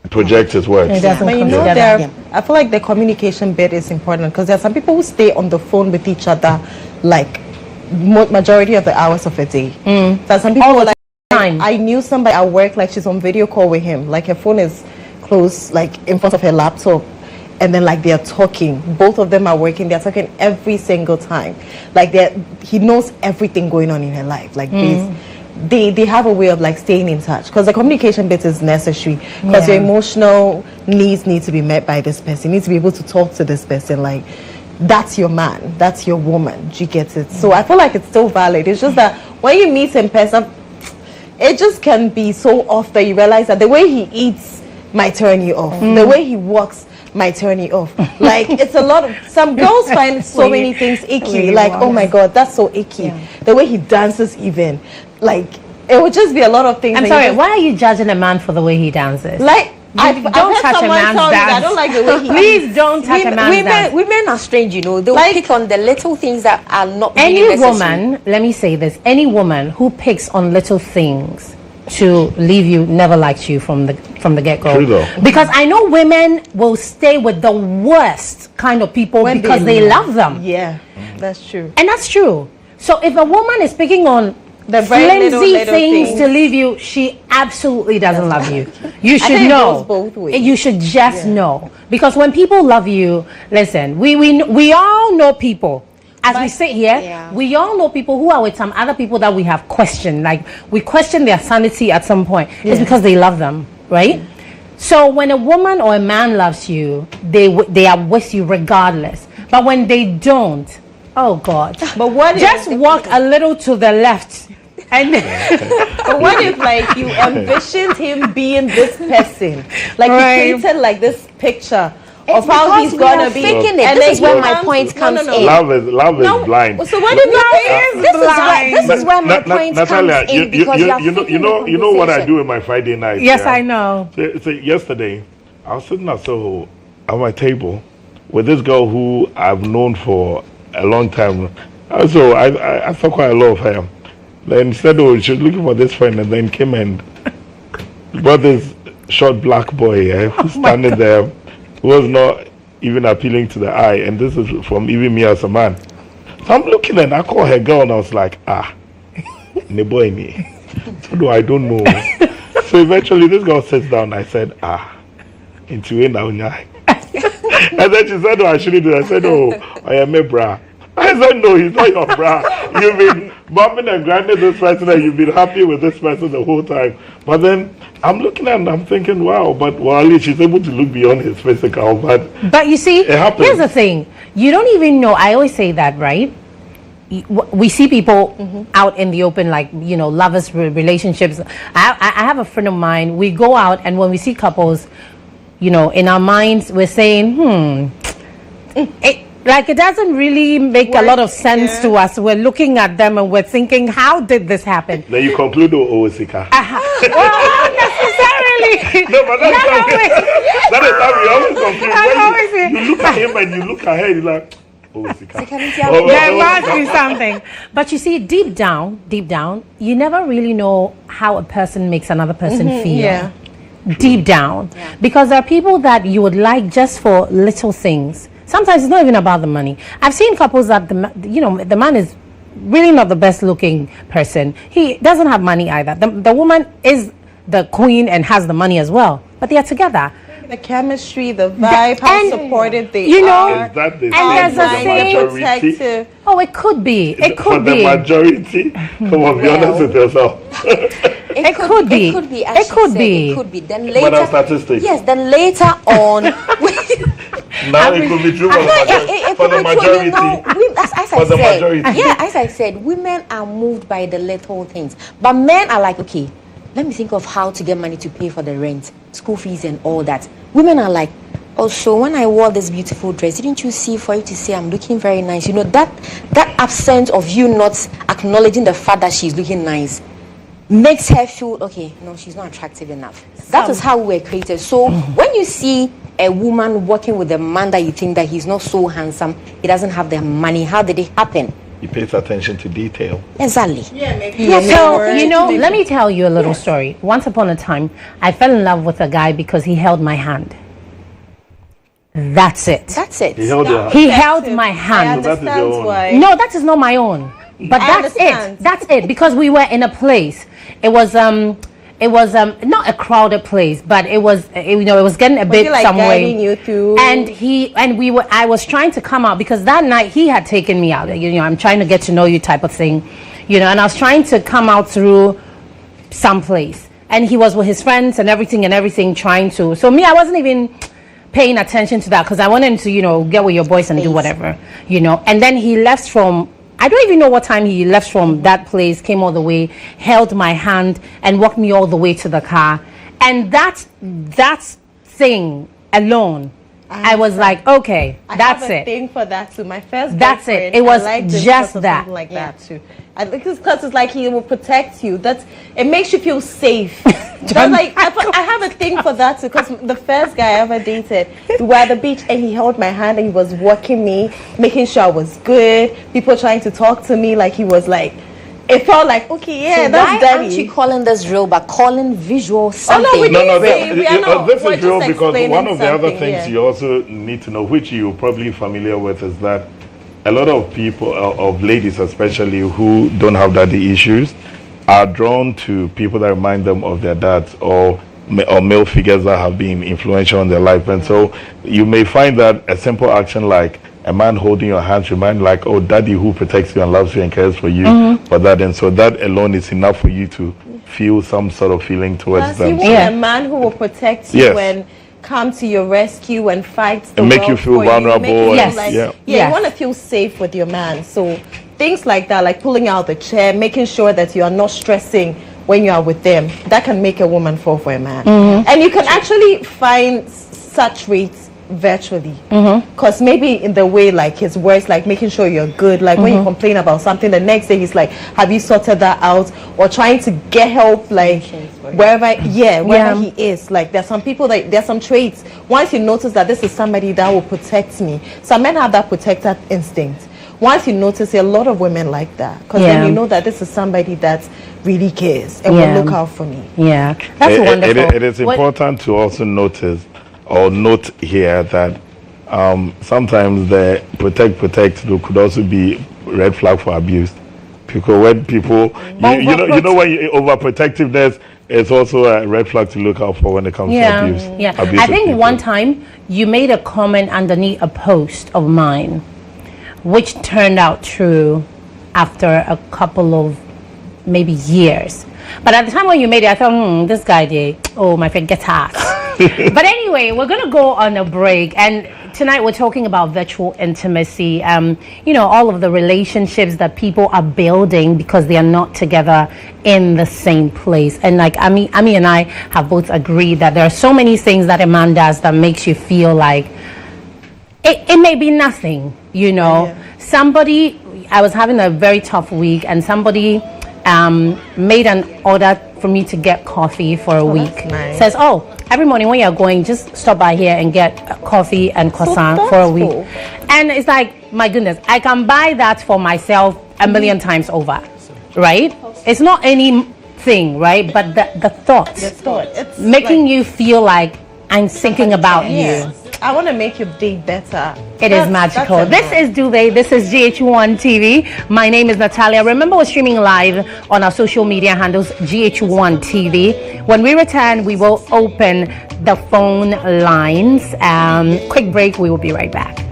Speaker 2: project his words.
Speaker 1: It doesn't
Speaker 3: But
Speaker 1: come
Speaker 3: you know,
Speaker 1: together.
Speaker 3: I feel like the communication bit is important, because there are some people who stay on the phone with each other like majority of the hours of a day. There are some people
Speaker 1: All the
Speaker 3: like
Speaker 1: time.
Speaker 3: I knew somebody at work, like she's on video call with him, like her phone is close, like in front of her laptop, and then like they're talking. Both of them are working. They're talking every single time. Like he knows everything going on in her life. Like they have a way of like staying in touch, because the communication bit is necessary, because your emotional needs need to be met by this person. You need to be able to talk to this person. Like that's your man, that's your woman. Do you get it? So I feel like it's still valid. It's just that when you meet in person, it just can be so off that you realize that the way he eats might turn you off. The way he walks might turn you off. Like, it's a lot of, some girls find so many things icky. Like, oh my God, that's so icky. Yeah. The way he dances even. Like, it would just be a lot of things.
Speaker 1: I'm sorry, why are you judging a man for the way he dances?
Speaker 3: Like,
Speaker 1: don't touch a man's dance.
Speaker 3: I don't like the way he
Speaker 1: Please don't touch a man's dance.
Speaker 4: Women are strange, you know. They'll pick on the little things that are not really
Speaker 1: any
Speaker 4: necessary.
Speaker 1: woman, let me say this, any woman who picks on little things to leave you never liked you from the get-go.
Speaker 2: True though.
Speaker 1: Because I know women will stay with the worst kind of people because they love them.
Speaker 3: Yeah, that's true.
Speaker 1: And that's true. So if a woman is picking on the
Speaker 3: very
Speaker 1: flimsy things to leave you, she absolutely doesn't love you. You should know.
Speaker 3: It goes both ways.
Speaker 1: You should just know. Because when people love you, listen, we all know people. As we sit here, we all know people who are with some other people that we have questioned. Like, we question their sanity at some point. It's because they love them, right? So when a woman or a man loves you, they are with you regardless. But when they don't, oh God.
Speaker 3: But what
Speaker 1: just walk a little to the left. And
Speaker 3: but what if, like, you envisioned him being this person? Like, you created, like, this picture of how he's gonna be.
Speaker 4: Thinking it. And this is where my point comes in.
Speaker 2: Love is blind.
Speaker 3: So what if
Speaker 4: this is where my point
Speaker 2: Natalia,
Speaker 4: comes in, because
Speaker 2: you know what I do with my Friday night.
Speaker 1: Yes, I know.
Speaker 2: So yesterday, I was sitting at Soho at my table with this girl who I've known for a long time. So I saw quite a lot of her. Then said, oh, she's looking for this friend, and then came and brought this short black boy who's standing there, who was not even appealing to the eye, and this is from even me as a man. So I'm looking and I call her girl, and I was like, ne boy ni. So I don't know. So eventually this girl sits down, and I said, into it now. And then she said, oh, I shouldn't do that. I said, oh, I am a bra. I said, no, he's not your bra. You've been bumping and grinding this person, and you've been happy with this person the whole time. But then I'm looking at him and I'm thinking, wow, but at least she's able to look beyond his physical. But
Speaker 1: you see, here's the thing. You don't even know. I always say that, right? We see people out in the open, like, you know, lovers, relationships. I have a friend of mine. We go out, and when we see couples, you know, in our minds, we're saying, it doesn't really make a lot of sense to us. We're looking at them and we're thinking, how did this happen?
Speaker 2: Then you conclude, Sika.
Speaker 1: Well, not necessarily.
Speaker 2: No, but that is how we always conclude. You look at him and you look at her, you're like, Sika.
Speaker 1: There must be something. But you see, deep down, you never really know how a person makes another person feel.
Speaker 3: Yeah.
Speaker 1: Deep down. Yeah. Because there are people that you would like just for little things. Sometimes it's not even about the money. I've seen couples that the man is really not the best looking person. He doesn't have money either. The woman is the queen and has the money as well. But they are together.
Speaker 3: The chemistry, the vibe, how supported they are.
Speaker 2: Is that the
Speaker 1: and there's a
Speaker 2: majority?
Speaker 1: Oh, it could be. It could
Speaker 2: for
Speaker 1: be.
Speaker 2: the majority. Come on, be honest with yourself.
Speaker 1: It could be. It could be.
Speaker 4: Then later.
Speaker 2: But that's statistics.
Speaker 4: Yes. Then later on.
Speaker 2: Now it could be true for the majority.
Speaker 4: As I said, women are moved by the little things, but men are like, okay, let me think of how to get money to pay for the rent, school fees, and all that. Women are like, oh, so when I wore this beautiful dress, didn't you see, for you to say I'm looking very nice? You know, that absence of you not acknowledging the fact that she's looking nice makes her feel, okay, no, she's not attractive enough. That is how we were created. So when you see a woman working with a man that you think that he's not so handsome, he doesn't have the money, how did it happen?
Speaker 2: He pays attention to detail.
Speaker 4: Exactly.
Speaker 3: Yeah, maybe.
Speaker 1: So, let me tell you a little story. Once upon a time, I fell in love with a guy because he held my hand. That's it. He held my hand.
Speaker 3: I understand why.
Speaker 1: No, that is not my own. But that's it. That's it. Because we were in a place. It was not a crowded place, but it was getting a bit
Speaker 3: like
Speaker 1: some way.
Speaker 3: You through?
Speaker 1: I was trying to come out because that night he had taken me out. I'm trying to get to know you type of thing, and I was trying to come out through some place, and he was with his friends and everything trying to. So me, I wasn't even paying attention to that because I wanted him to, get with your boys and do whatever, And then he left from, I don't even know what time he left from that place, came all the way, held my hand, and walked me all the way to the car. And that thing alone, I was like, okay, that's
Speaker 3: I have a
Speaker 1: it.
Speaker 3: thing for that too. My first
Speaker 1: That's it. It was just that.
Speaker 3: Like that too. I think it's because it's like he will protect you. It makes you feel safe. That's like I have a thing for that too. Because the first guy I ever dated, we were at the beach and he held my hand and he was walking me, making sure I was good. People trying to talk to me, like he was like. It felt like, okay, yeah,
Speaker 4: so
Speaker 3: that's
Speaker 4: why
Speaker 3: daddy.
Speaker 4: aren't you calling this real, but calling visual something?
Speaker 3: Oh, no,
Speaker 2: this is real because one of the other things
Speaker 3: yeah.
Speaker 2: you also need to know, which you're probably familiar with, is that a lot of people, of ladies especially, who don't have daddy issues, are drawn to people that remind them of their dads or male figures that have been influential in their life. And so you may find that a simple action like a man holding your hands remind like, oh, daddy who protects you and loves you and cares for you for that. And so that alone is enough for you to feel some sort of feeling towards them.
Speaker 3: You want a man who will protect you and come to your rescue and fight the
Speaker 2: and make you feel vulnerable.
Speaker 3: You want to feel safe with your man. So things like that, like pulling out the chair, making sure that you are not stressing when you are with them, that can make a woman fall for a man. And you can actually find such traits virtually, because maybe in the way like his words, like making sure you're good, like when you complain about something, the next day he's like, have you sorted that out, or trying to get help, like wherever he is. Like there's some people that there's some traits, once you notice that this is somebody that will protect me, some men have that protector instinct. Once you notice, a lot of women like that, because then you know that this is somebody that really cares and will look out for me.
Speaker 1: That's wonderful.
Speaker 2: It is important to also note here that sometimes the protect could also be red flag for abuse, because when people when overprotectiveness, it's also a red flag to look out for when it comes to abuse.
Speaker 1: I think one time you made a comment underneath a post of mine, which turned out true after a couple of maybe years. But at the time when you made it, I thought, this guy did. Oh, my friend gets ass. But anyway, we're going to go on a break. And tonight we're talking about virtual intimacy. All of the relationships that people are building because they are not together in the same place. And like Ami and I have both agreed that there are so many things that a man does that makes you feel like it may be nothing, Somebody, I was having a very tough week, and somebody made an order for me to get coffee for a week.
Speaker 3: Nice.
Speaker 1: Says, every morning when you're going, just stop by here and get coffee and croissant for a week. And it's like, my goodness, I can buy that for myself a million times over, right? It's not anything, right? But the thoughts,
Speaker 3: it's
Speaker 1: making you feel like I'm thinking about you.
Speaker 3: I want to make your day better.
Speaker 1: It is magical. This is Duvet. This is GHOne TV. My name is Natalia. Remember, we're streaming live on our social media handles, GHOne TV. When we return, we will open the phone lines. Quick break. We will be right back.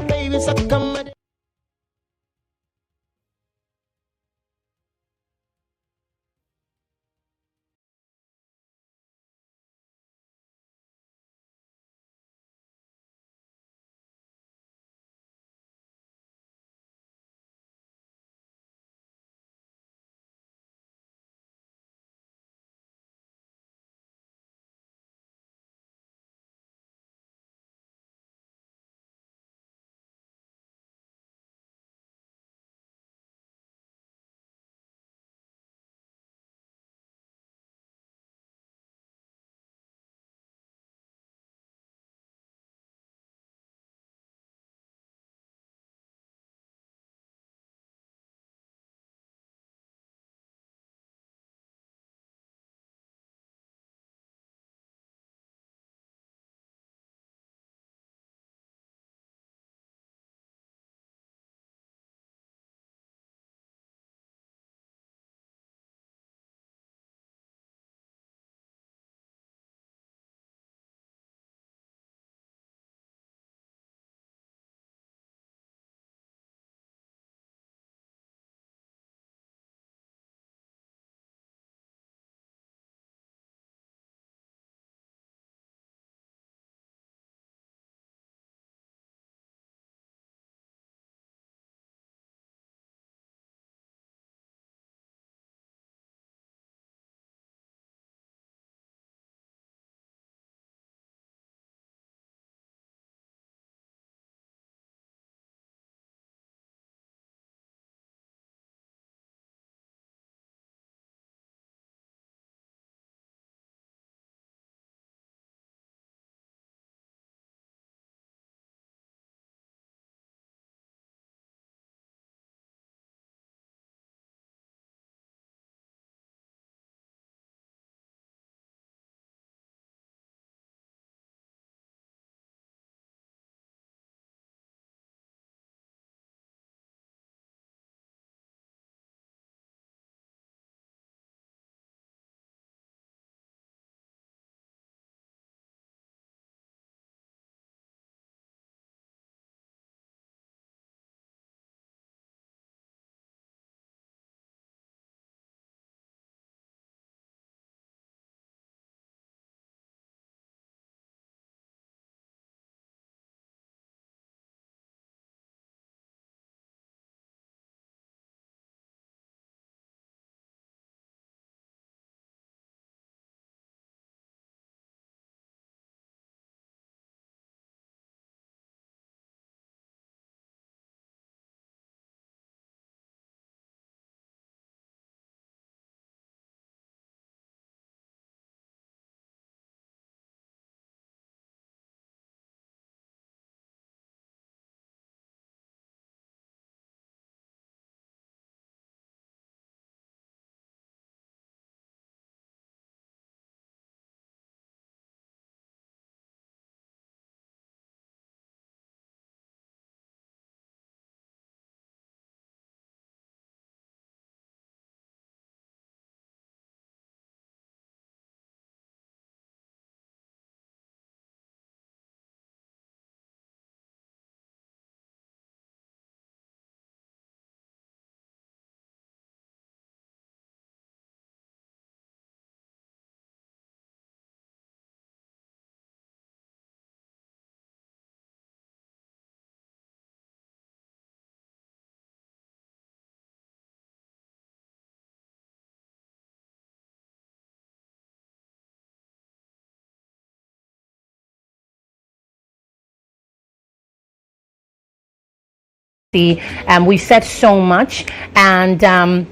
Speaker 1: We've said so much, and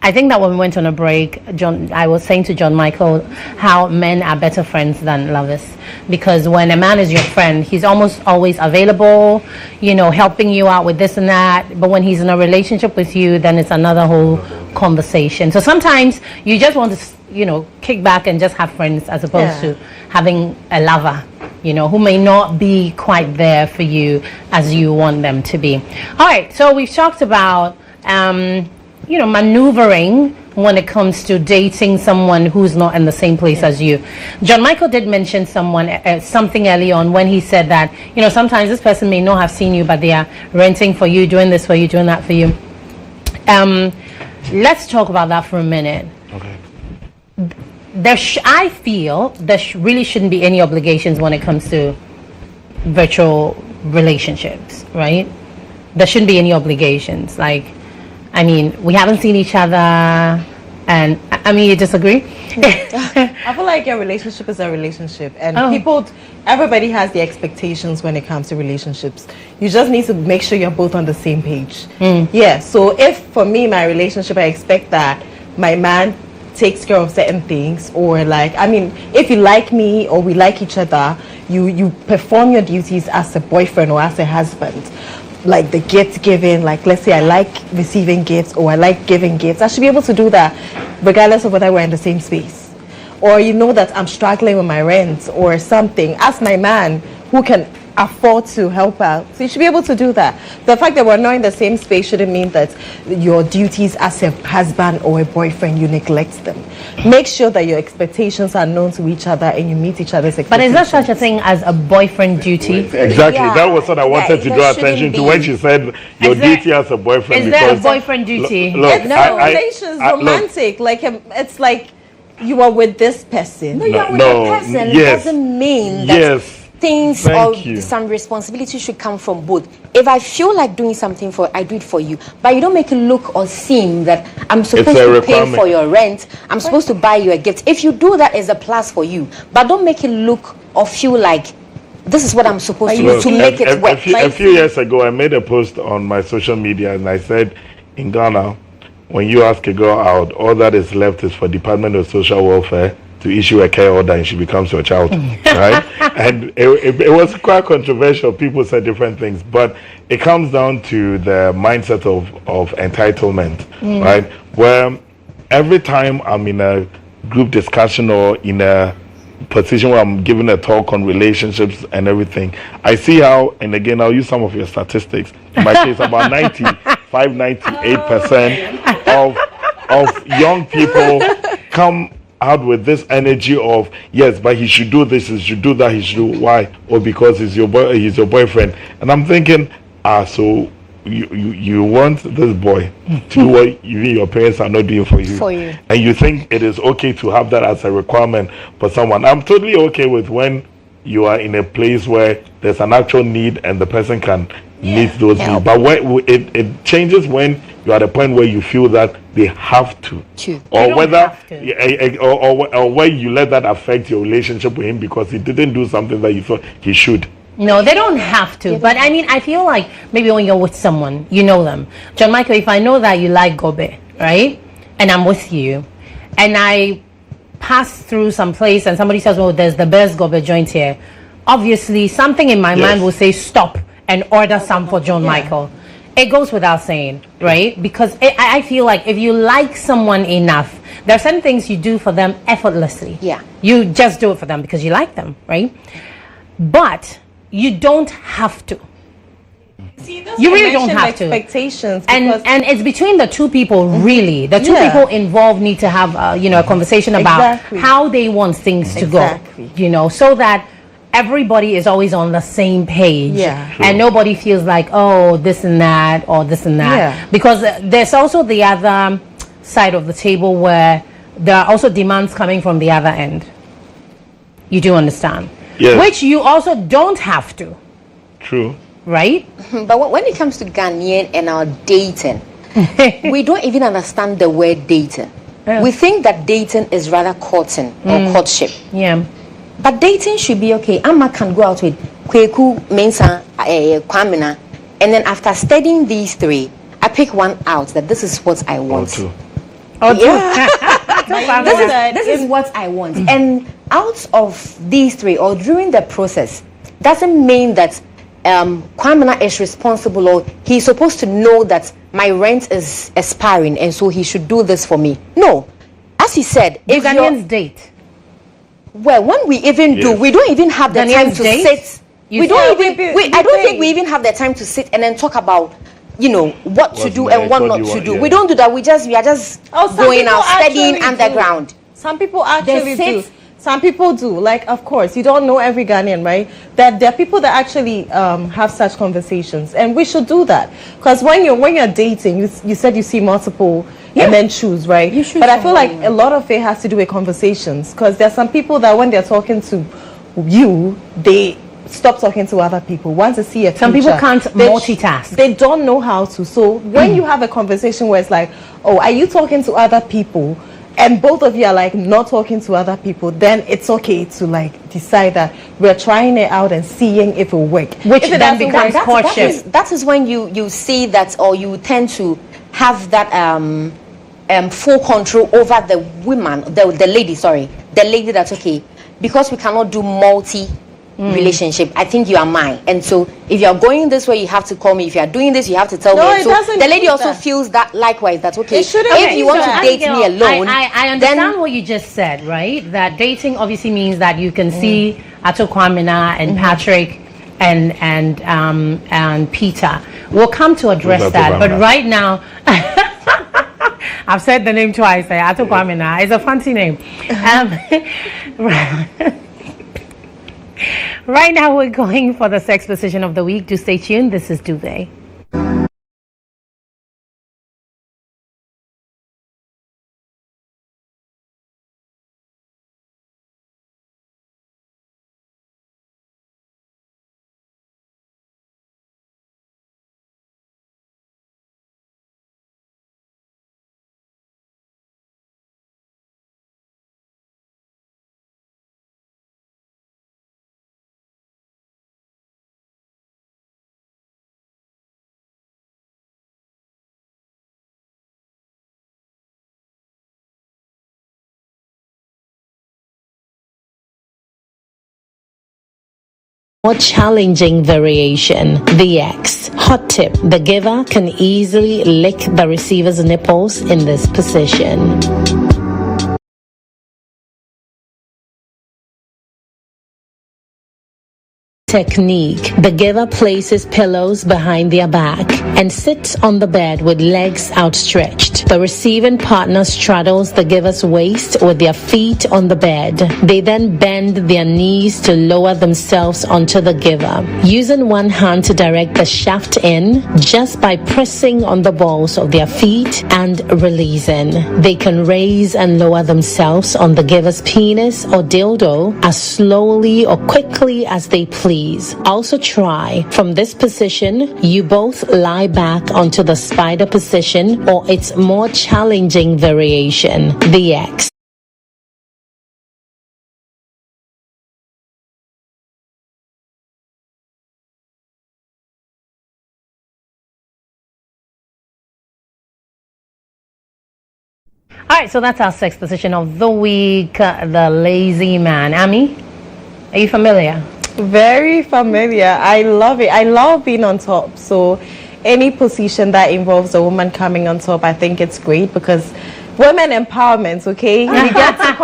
Speaker 1: I think that when we went on a break, I was saying to John Michael how men are better friends than lovers, because when a man is your friend, he's almost always available, helping you out with this and that. But when he's in a relationship with you, then it's another whole conversation. So sometimes you just want to, kick back and just have friends, as opposed to having a lover, who may not be quite there for you as you want them to be. All right, so we've talked about maneuvering when it comes to dating someone who's not in the same place as you. John Michael did mention something early on when he said that, sometimes this person may not have seen you, but they are renting for you, doing this for you, doing that for you. Let's talk about that for a minute.
Speaker 2: Okay.
Speaker 1: I feel there really shouldn't be any obligations when it comes to virtual relationships, right? There shouldn't be any obligations. We haven't seen each other, and you disagree?
Speaker 3: I feel like a relationship is a relationship, and everybody has the expectations when it comes to relationships. You just need to make sure you're both on the same page. Yeah, so if for me, my relationship, I expect that my man takes care of certain things, or if you like me or we like each other, you perform your duties as a boyfriend or as a husband. Like the gift giving, let's say I like receiving gifts or I like giving gifts, I should be able to do that regardless of whether we're in the same space. Or that I'm struggling with my rent or something, ask my man who can afford to help out. So you should be able to do that. The fact that we're not in the same space shouldn't mean that your duties as a husband or a boyfriend, you neglect them. Make sure that your expectations are known to each other and you meet each other's expectations.
Speaker 1: But is there such a thing as a boyfriend duty?
Speaker 2: Exactly. Yeah. That was what I wanted to draw attention to when she said your duty as a boyfriend.
Speaker 1: Is there a boyfriend duty?
Speaker 3: It's romantic. It's like you are with this person.
Speaker 4: No, you are with the person. It doesn't mean that things or some responsibility should come from both. If I feel like doing something I do it for you, but you don't make it look or seem that I'm supposed to pay for your rent, I'm supposed to buy you a gift. If you do that, as a plus for you, but don't make it look or feel like this is what I'm supposed to do to make it work.
Speaker 2: A few years ago, I made a post on my social media and I said, in Ghana, when you ask a girl out, all that is left is for Department of Social Welfare to issue a care order and she becomes your child, right? And it was quite controversial. People said different things, but it comes down to the mindset of entitlement, right? Where every time I'm in a group discussion or in a position where I'm giving a talk on relationships and everything, I see how, and again, I'll use some of your statistics. In my case, about 98% of young people come out with this energy of, yes, but he should do this, he should do that, he should do why? Or because he's your boyfriend. And I'm thinking, so you want this boy to do what your parents are not doing for you. And you think it is okay to have that as a requirement for someone. I'm totally okay with when you are in a place where there's an actual need and the person can meet those needs. But it changes when you're at a point where you feel that they have to. Or whether or where you let that affect your relationship with him because he didn't do something that you thought he should.
Speaker 1: No, they don't have to. But I feel like maybe when you're with someone, you know them. John Michael, if I know that you like gobe, right? And I'm with you, and I pass through some place and somebody says, there's the best gobe joint here. Obviously, something in my mind will say, stop and order some for John Michael. It goes without saying, right? Because I feel like if you like someone enough, there are certain things you do for them effortlessly.
Speaker 4: Yeah.
Speaker 1: You just do it for them because you like them, right? But you don't have to.
Speaker 3: See,
Speaker 1: you really don't have
Speaker 3: expectations
Speaker 1: to. And it's between the two people, really. The two people involved need to have a conversation about how they want things to go. So that everybody is always on the same page, and nobody feels like, this and that or this and that, because there's also the other side of the table where there are also demands coming from the other end. You do understand? Which you also don't have to.
Speaker 2: True.
Speaker 1: Right?
Speaker 4: But when it comes to Ghanaian and our dating, we don't even understand the word dating. We think that dating is rather courting or courtship. But dating should be okay. Amma can go out with Kweku, Mensa, Kwamina, And then after studying these 3, I pick one out that this is what I want. This is what I want. And out of these 3, or during the process, doesn't mean that Kwamina is responsible, or he's supposed to know that my rent is expiring and so he should do this for me. No. As he said,
Speaker 1: if Ghanaians date.
Speaker 4: Well, when we even do, we don't even have the time to sit. I don't think we even have the time to sit and then talk about, what to do and what not to do. Yeah. We don't do that. We are just going out studying underground.
Speaker 3: Some people actually do. Some people do. Like, of course, you don't know every Ghanaian, right? That there are people that actually have such conversations, and we should do that. Because when you're dating, you said you see multiple and then choose, right? You should. But I feel like a lot of it has to do with conversations. Because there are some people that when they're talking to you, they stop talking to other people. Want to see a future.
Speaker 1: Some people can't multitask.
Speaker 3: They don't know how to. So when you have a conversation where it's like, oh, are you talking to other people? And both of you are like not talking to other people, then it's okay to like decide that we're trying it out and seeing if it will work.
Speaker 1: Which then becomes courtship.
Speaker 4: That is when you see that, or you tend to have that full control over the woman, the lady that's okay. Because we cannot do relationship. I think you are mine, and so if you are going this way, you have to call me. If you are doing this, you have to tell me. So the lady also feels that likewise. That's okay. If you want to date me alone,
Speaker 1: I understand what you just said, right? That dating obviously means that you can see Ato Kwamina and Patrick and Peter. We'll come to address that, but right now. I've said the name twice. Ato Kwamina. It's a fancy name. Right now we're going for the sex position of the week. Do stay tuned. This is Duvet. More challenging variation, the X. Hot tip, the giver can easily lick the receiver's nipples in this position. Technique. The giver places pillows behind their back and sits on the bed with legs outstretched. The receiving partner straddles the giver's waist with their feet on the bed. They then bend their knees to lower themselves onto the giver, using one hand to direct the shaft in just by pressing on the balls of their feet and releasing. They can raise and lower themselves on the giver's penis or dildo as slowly or quickly as they please. Also try. From this position, you both lie back onto the spider position or its more challenging variation, the X. All right, so that's our sex position of the week, the lazy man. Ami, are you familiar?
Speaker 3: Very familiar. I love it. I love being on top. So any position that involves a woman coming on top, I think it's great because women empowerment, okay? We get to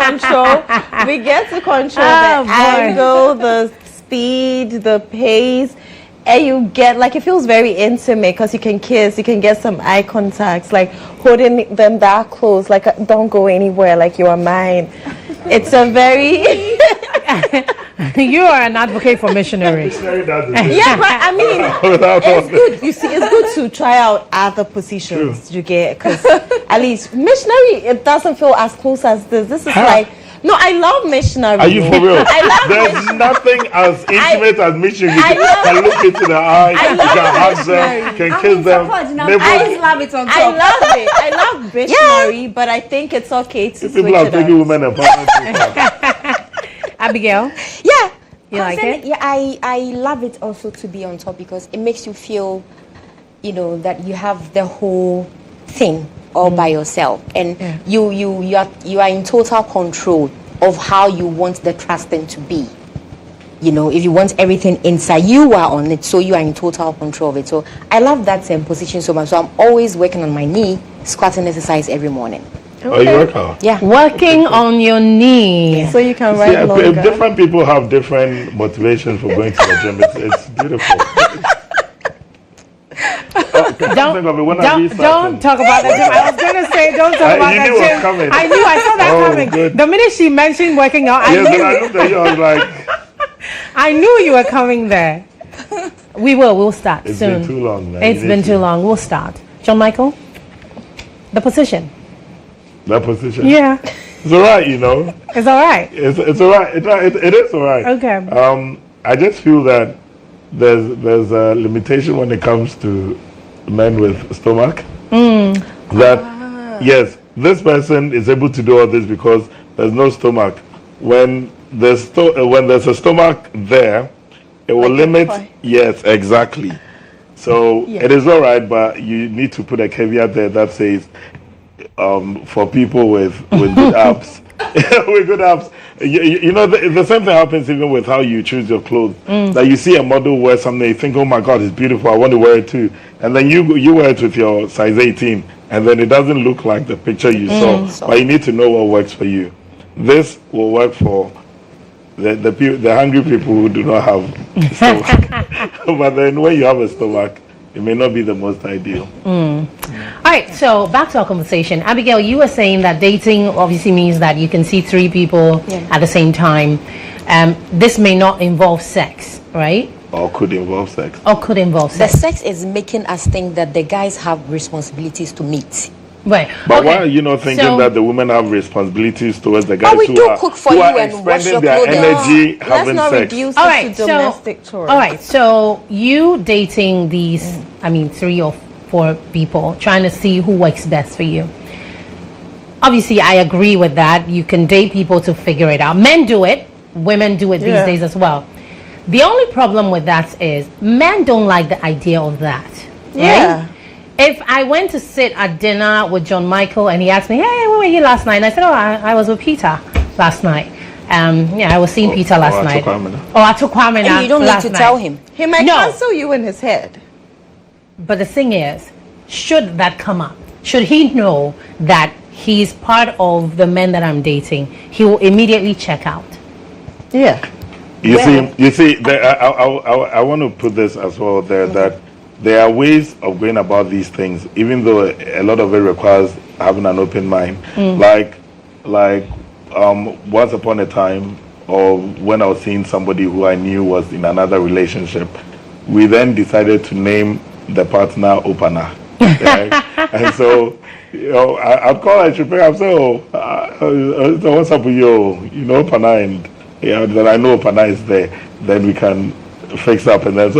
Speaker 3: control the angle, the speed, the pace, and you get, like, it feels very intimate because you can kiss, you can get some eye contacts, like holding them that close, like, don't go anywhere, like you are mine. It's a very...
Speaker 1: You are an advocate for missionary.
Speaker 3: Yeah, but I mean, it's good. You see, it's good to try out other positions. True. You get, because at least missionary, it doesn't feel as close as this. This is like, no, I love missionary.
Speaker 2: Are you for real?
Speaker 3: I love
Speaker 2: There's
Speaker 3: missionary.
Speaker 2: Nothing as intimate as missionary. You can look into the eyes, you can hug them, can kiss them.
Speaker 3: I love it on top. I love it. I love missionary, but I think it's okay to switch
Speaker 2: people are
Speaker 3: it
Speaker 2: taking
Speaker 3: up.
Speaker 2: women empowerment.
Speaker 1: Abigail?
Speaker 4: Yeah.
Speaker 1: You like it?
Speaker 4: Yeah, I love it also to be on top because it makes you feel you know, that you have the whole thing all by yourself, and you are in total control of how you want the trusting to be. You know, if you want everything inside, you are on it, so you are in total control of it. So I love that same position so much. So I'm always working on my knee, squatting exercise every morning.
Speaker 2: Oh, you work out?
Speaker 4: Yeah.
Speaker 1: Working on your knee.
Speaker 3: So you can ride longer.
Speaker 2: Different people have different motivations for going to the gym. It's beautiful.
Speaker 1: Don't talk about the gym. I was going to say, don't talk about the gym.
Speaker 2: Coming.
Speaker 1: I knew, I saw that coming.
Speaker 2: Good.
Speaker 1: The minute she mentioned working out, I knew.
Speaker 2: I looked at you, I was like...
Speaker 1: I knew you were coming there. We'll start
Speaker 2: It's
Speaker 1: soon.
Speaker 2: been too long, man.
Speaker 1: It's been too long. We'll start. John Michael, the position.
Speaker 2: That position?
Speaker 1: Yeah.
Speaker 2: It's all right, you know.
Speaker 1: It's all right.
Speaker 2: It's all right. It is all right.
Speaker 1: Okay.
Speaker 2: I just feel that there's a limitation when it comes to men with stomach. That yes, this person is able to do all this because there's no stomach. When there's a stomach there, it will limit. Yes, exactly. So it is all right, but you need to put a caveat there that says for people with good abs. With good abs, you know, the same thing happens even with how you choose your clothes. That you see a model wear something, you think, oh my God, it's beautiful, I want to wear it too. And then you wear it with your size 18, and then it doesn't look like the picture you saw. But you need to know what works for you. This will work for the hungry people who do not have stomach. But then when you have a stomach, it may not be the most ideal.
Speaker 1: All right, so back to our conversation. Abigail, you were saying that dating obviously means that you can see three people at the same time. This may not involve sex, right?
Speaker 2: Or could involve sex.
Speaker 4: The sex is making us think that the guys have responsibilities to meet.
Speaker 1: Right.
Speaker 2: But why are you not thinking that the women have responsibilities towards the guys
Speaker 4: we
Speaker 2: who
Speaker 4: do
Speaker 2: are,
Speaker 4: cook for
Speaker 2: who
Speaker 4: you
Speaker 2: are
Speaker 4: and wash
Speaker 2: expending
Speaker 4: your
Speaker 2: their
Speaker 4: clothing?
Speaker 2: energy
Speaker 3: Let's
Speaker 2: having
Speaker 3: not
Speaker 2: sex?
Speaker 3: reduce
Speaker 1: All
Speaker 3: it
Speaker 1: right,
Speaker 3: to domestic chores.
Speaker 1: all right, so you dating these, 3 or 4 people, trying to see who works best for you. Obviously, I agree with that. You can date people to figure it out. Men do it. Women do it these days as well. The only problem with that is men don't like the idea of that.
Speaker 3: Yeah.
Speaker 1: Right? If I went to sit at dinner with John Michael and he asked me, hey, where were you last night? And I said, I was with Peter last night. I was seeing Peter last night. I took Kwame.
Speaker 4: And you don't need to tell him.
Speaker 3: He might cancel you in his head.
Speaker 1: But the thing is, should that come up, should he know that he's part of the men that I'm dating, he will immediately check out.
Speaker 3: Yeah.
Speaker 2: You see, I want to put this as well there, that there are ways of going about these things, even though a lot of it requires having an open mind. Like once upon a time, or when I was seeing somebody who I knew was in another relationship, we then decided to name the partner Opener. Right? And so, I'd call her, she'd pick up, so what's up with you? You know Opener, and then I know Opener is there, then we can fix up, and then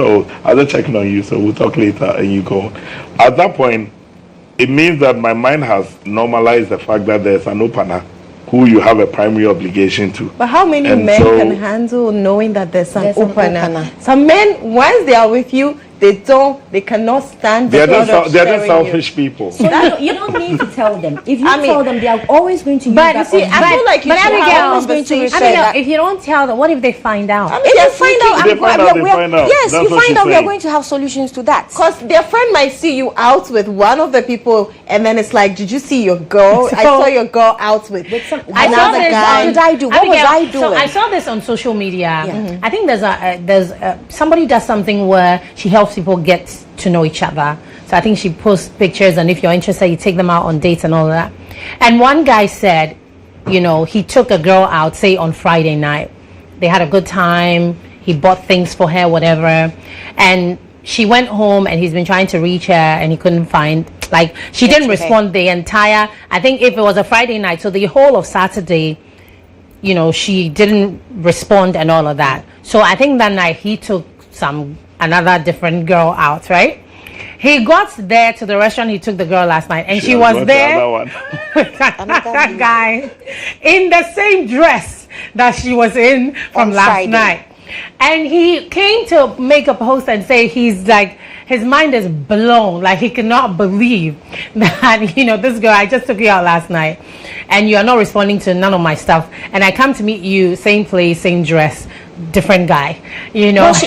Speaker 2: I'll just checking on you, so we'll talk later, and you go. At that point, it means that my mind has normalized the fact that there's an Opener who you have a primary obligation to.
Speaker 3: But how many men can handle knowing that there's an opener? Some men, once they are with you, they cannot stand the thought of
Speaker 2: they're just selfish people.
Speaker 4: So you don't need to tell them. If you tell them, they are always going to use that.
Speaker 3: But you see, I feel like you
Speaker 1: Abigail, if you don't tell them, what if they find out?
Speaker 4: If you find out,
Speaker 2: they find out.
Speaker 4: Yes, you find out. We are going to have solutions to that.
Speaker 3: Because their friend might see you out with one of the people, and then it's like, did you see your girl? I saw your girl out with another guy.
Speaker 4: What did I do? What was I doing?
Speaker 1: So I saw this on social media. I think there's somebody does something where she helps people get to know each other. So I think she posts pictures, and if you're interested, you take them out on dates and all that. And one guy said, he took a girl out, say on Friday night. They had a good time. He bought things for her, whatever. And she went home, and he's been trying to reach her, and he couldn't find, she didn't respond the entire, I think if it was a Friday night, so the whole of Saturday, she didn't respond and all of that. So I think that night he took another different girl out, right? He got there to the restaurant he took the girl last night, and she was there with another guy in the same dress that she was in from last night. And he came to make a post and say he's like, his mind is blown. Like he cannot believe that, you know, this girl, I just took you out last night and you are not responding to none of my stuff. And I come to meet you, same place, same dress, different guy, you know.
Speaker 4: No, she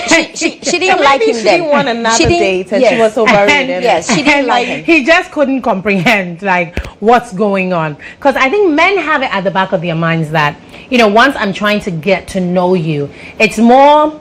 Speaker 4: didn't like him
Speaker 3: She
Speaker 4: then.
Speaker 3: didn't want another date and
Speaker 4: yes.
Speaker 3: she was so worried.
Speaker 1: And-
Speaker 4: Yes, she didn't like him.
Speaker 1: He just couldn't comprehend like what's going on, because I think men have it at the back of their minds that, you know, once I'm trying to get to know you, it's more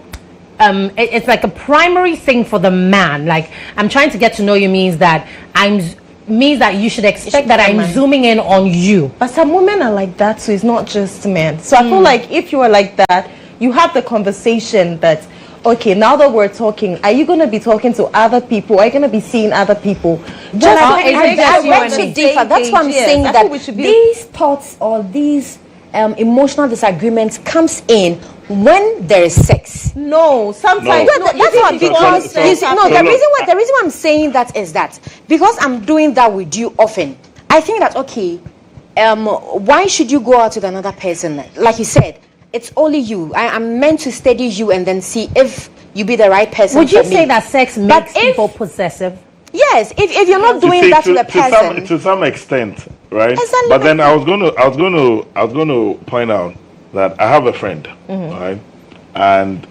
Speaker 1: it's like a primary thing for the man. Like, I'm trying to get to know you means that you should expect that I'm zooming in on you.
Speaker 3: But some women are like that, so it's not just men. So I feel like if you are like that, you have the conversation that, okay, now that we're talking, are you going to be talking to other people? Are you going to be seeing other people?
Speaker 4: I beg to differ. That's why I'm saying that these thoughts or these emotional disagreements comes in when there is sex.
Speaker 3: No, sometimes
Speaker 2: No.
Speaker 3: no,
Speaker 4: That's what, because
Speaker 2: so-
Speaker 4: you see, no,
Speaker 2: so
Speaker 4: the
Speaker 2: look.
Speaker 4: reason why I'm saying that is that because I'm doing that with you often, I think that okay, why should you go out with another person? Like you said, it's only you. I'm meant to study you and then see if you be the right person.
Speaker 1: Would you
Speaker 4: for
Speaker 1: say
Speaker 4: me.
Speaker 1: that sex
Speaker 4: But
Speaker 1: makes
Speaker 4: if-
Speaker 1: people possessive?
Speaker 4: Yes, if you're not doing
Speaker 2: You see,
Speaker 4: that to the person,
Speaker 2: to some extent, right?
Speaker 4: Exactly.
Speaker 2: But then I was going to point out that I have a friend, right? And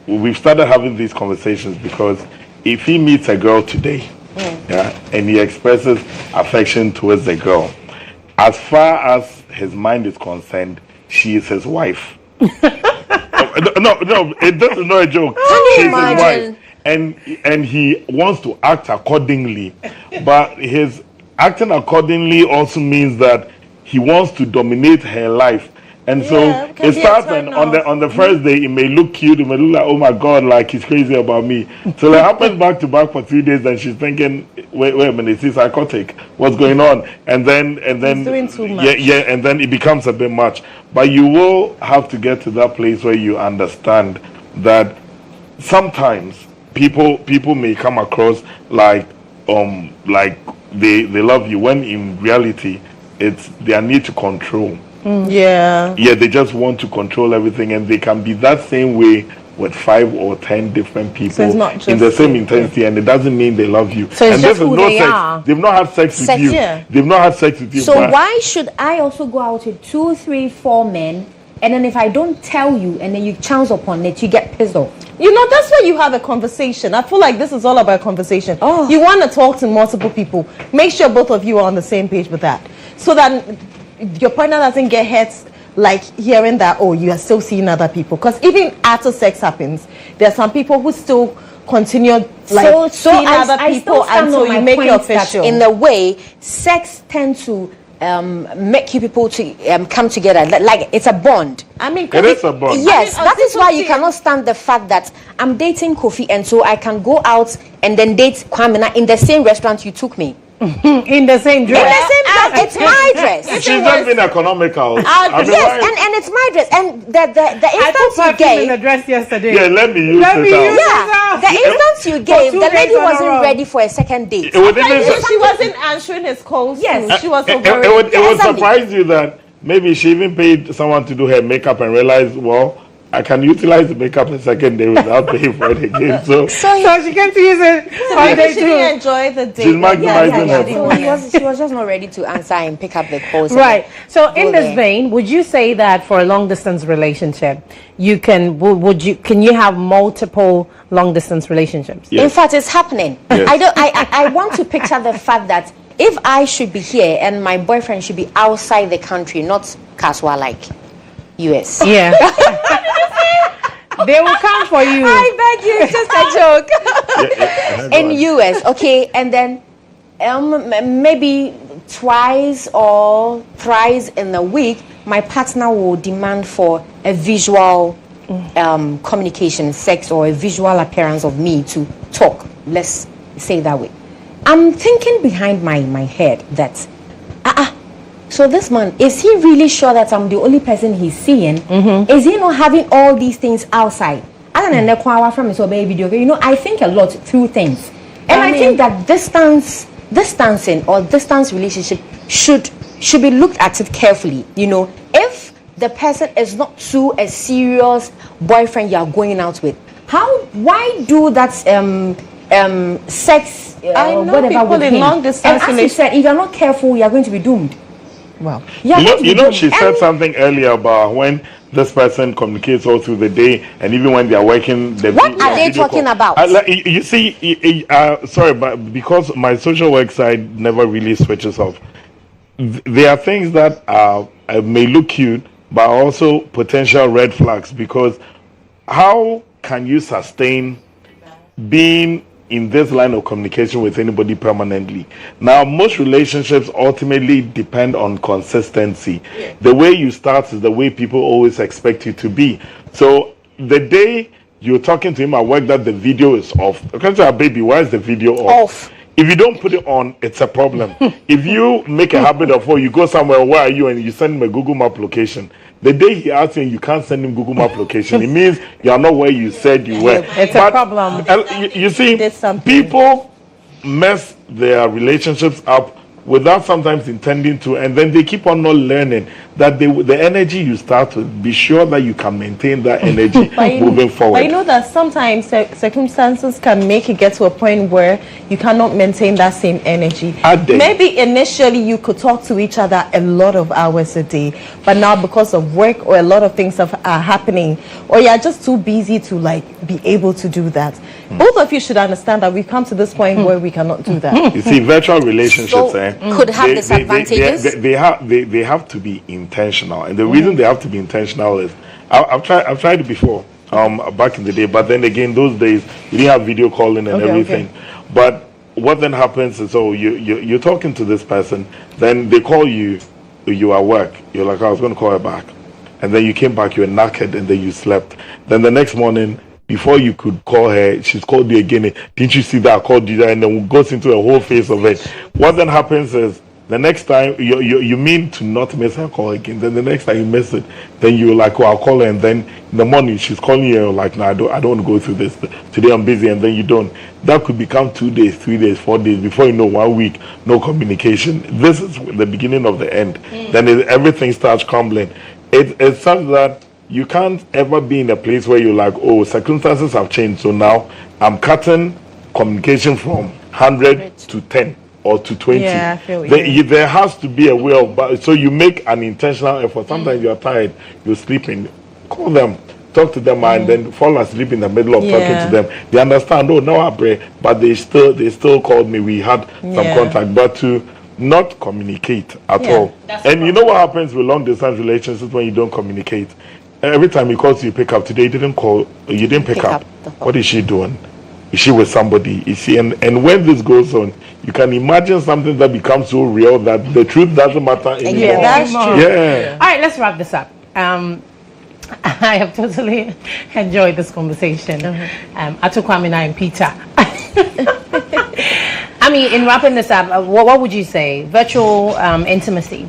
Speaker 2: we've started having these conversations because if he meets a girl today, yeah, and he expresses affection towards the girl, as far as his mind is concerned, she is his wife. No, this is not a joke. She's his wife. And he wants to act accordingly, but his acting accordingly also means that he wants to dominate her life. And so it starts, and on the first day it may look cute, it may look like, oh my god, like he's crazy about me. So it happens back to back for 3 days, and she's thinking, wait a minute, is he psychotic? What's going on? And then
Speaker 3: He's doing too much.
Speaker 2: and then it becomes a bit much. But you will have to get to that place where you understand that sometimes people may come across like they love you, when in reality it's their need to control.
Speaker 3: Yeah,
Speaker 2: They just want to control everything, and they can be that same way with 5 or 10 different people
Speaker 3: it's not just
Speaker 2: in the same intensity, and it doesn't mean they love you.
Speaker 1: So it's
Speaker 2: and
Speaker 1: just
Speaker 2: this is
Speaker 1: who
Speaker 2: no
Speaker 1: they
Speaker 2: sex.
Speaker 1: are.
Speaker 2: They've not had sex with you.
Speaker 3: yeah.
Speaker 2: They've not had sex with you.
Speaker 4: so
Speaker 2: but
Speaker 4: why should I also go out with 2, 3, 4 men, and then if I don't tell you, and then you chance upon it, you get pissed off?
Speaker 3: you know, that's why you have a conversation. I feel like this is all about conversation.
Speaker 4: Oh.
Speaker 3: You want to talk to multiple people. Make sure both of you are on the same page with that, so that your partner doesn't get hurt like hearing that, oh, you are still seeing other people. Because even after sex happens, there are some people who still continue like seeing other people until you make it official.
Speaker 4: In a way, sex tends to make you people to come together. Like it's a bond.
Speaker 3: I mean,
Speaker 2: it is a bond.
Speaker 4: Yes,
Speaker 3: I mean,
Speaker 4: that is why you
Speaker 3: people
Speaker 4: cannot stand the fact that I'm dating Kofi, and so I can go out and then date Kwamina in the same restaurant you took me.
Speaker 1: In the same dress.
Speaker 4: In the same dress, it's my dress.
Speaker 2: She's not been economical. I mean,
Speaker 4: Yes,
Speaker 2: why-
Speaker 4: and it's my dress. And the
Speaker 1: I
Speaker 4: instance
Speaker 1: put
Speaker 4: you
Speaker 1: perfume in the
Speaker 4: gave,
Speaker 1: dress yesterday.
Speaker 2: yeah, let me use
Speaker 1: Let me
Speaker 2: it
Speaker 1: use
Speaker 2: out.
Speaker 1: it.
Speaker 4: yeah, the instance you gave,
Speaker 1: 2
Speaker 4: the lady
Speaker 1: days on a
Speaker 4: wasn't
Speaker 1: row.
Speaker 4: ready for a second date.
Speaker 2: It would even
Speaker 3: she wasn't answering his calls.
Speaker 4: Yes.
Speaker 3: too. She was so
Speaker 2: it
Speaker 3: worried.
Speaker 2: would
Speaker 4: Exactly.
Speaker 2: surprise you that maybe she even paid someone to do her makeup and realized, well, I can utilize the makeup a second day without paying for it again. So
Speaker 1: So she came to use it on
Speaker 3: Maybe
Speaker 1: day
Speaker 3: she didn't
Speaker 1: 2.
Speaker 3: enjoy the date.
Speaker 2: she's maximizing
Speaker 3: Yeah,
Speaker 2: her
Speaker 3: yeah,
Speaker 2: time.
Speaker 4: She was just not ready to answer and pick up the calls.
Speaker 1: Right. So in
Speaker 4: Go
Speaker 1: this
Speaker 4: there.
Speaker 1: vein, would you say that for a long distance relationship, you can can you have multiple long distance relationships?
Speaker 2: Yes.
Speaker 4: In fact, it's happening.
Speaker 2: Yes.
Speaker 4: I want to picture the fact that if I should be here and my boyfriend should be outside the country, not Kaswa like US.
Speaker 1: Yeah. They will come for you.
Speaker 4: I beg you, it's just a joke. In US, okay, and then maybe twice or thrice in a week, my partner will demand for a visual communication, sex, or a visual appearance of me to talk. Let's say it that way. I'm thinking behind my head that, so this man, is he really sure that I'm the only person he's seeing? Is he not having all these things outside? Other than the kwawa from his baby video, you know, I think a lot through things. And I think that distancing or distance relationship should be looked at it carefully. You know, if the person is not too a serious boyfriend you are going out with, why do that sex,
Speaker 3: I know
Speaker 4: whatever
Speaker 3: people
Speaker 4: with
Speaker 3: in
Speaker 4: him.
Speaker 3: long distance
Speaker 4: And as you said, if you're not careful, you're going to be doomed.
Speaker 3: Well,
Speaker 2: She said something earlier about when this person communicates all through the day, and even when they are working.
Speaker 4: What are they talking about?
Speaker 2: You see, sorry, but because my social work side never really switches off, there are things that may look cute, but also potential red flags. Because how can you sustain being in this line of communication with anybody permanently? Now, most relationships ultimately depend on consistency. The way you start is the way people always expect you to be. So the day you're talking to him at work that the video is off, okay, so baby, why is the video off? If you don't put it on, it's a problem. If you make a habit of, you go somewhere, where are you, and you send him a Google Map location, the day he asks you, you can't send him Google Map location. It means you are not where you said you were.
Speaker 3: It's a problem.
Speaker 2: You see, people mess their relationships up without sometimes intending to, and then they keep on not learning that the energy you start with, be sure that you can maintain that energy moving forward.
Speaker 3: But you know that sometimes circumstances can make it get to a point where you cannot maintain that same energy. Maybe initially you could talk to each other a lot of hours a day, but now because of work or a lot of things are happening, or you're just too busy to be able to do that. Both of you should understand that we've come to this point where we cannot do that.
Speaker 2: You see, virtual relationships
Speaker 4: could have disadvantages.
Speaker 2: They have to be intentional, and the reason they have to be intentional is I've tried it before back in the day, but then again, those days you didn't have video calling and everything. But what then happens is, you're talking to this person, then they call you at work, you're like, I was going to call her back, and then you came back, you were knackered, and then you slept. Then the next morning, before you could call her, she's called you again. Didn't you see that I called you? And then goes into a whole phase of it. What then happens is, the next time you mean to not miss her call again. Then the next time you miss it, then you're like, I'll call her. And then in the morning she's calling you, you're like, no, I don't want to go through this. Today I'm busy, and then you don't. That could become 2 days, 3 days, 4 days. Before you know, 1 week, no communication. This is the beginning of the end. Then everything starts crumbling. It's such that you can't ever be in a place where you're like, circumstances have changed, so now I'm cutting communication from 100 to 10 or to 20.
Speaker 3: Yeah, I feel you.
Speaker 2: There has to be a way of, so you make an intentional effort. Sometimes you're tired, you're sleeping, call them, talk to them, and then fall asleep in the middle of talking to them. They understand, no, I pray, but they still called me. We had some contact, but to not communicate at all. And you know what happens with long distance relationships when you don't communicate? Every time he calls you, pick up. Today, you didn't pick up. What is she doing? Is she with somebody? Is she? And when this goes on, you can imagine something that becomes so real that the truth doesn't matter anymore.
Speaker 3: Yeah, that's true.
Speaker 2: Yeah.
Speaker 1: All right, let's wrap this up. I have totally enjoyed this conversation. Atukwamina and Peter. I mean, in wrapping this up, what would you say? Virtual intimacy.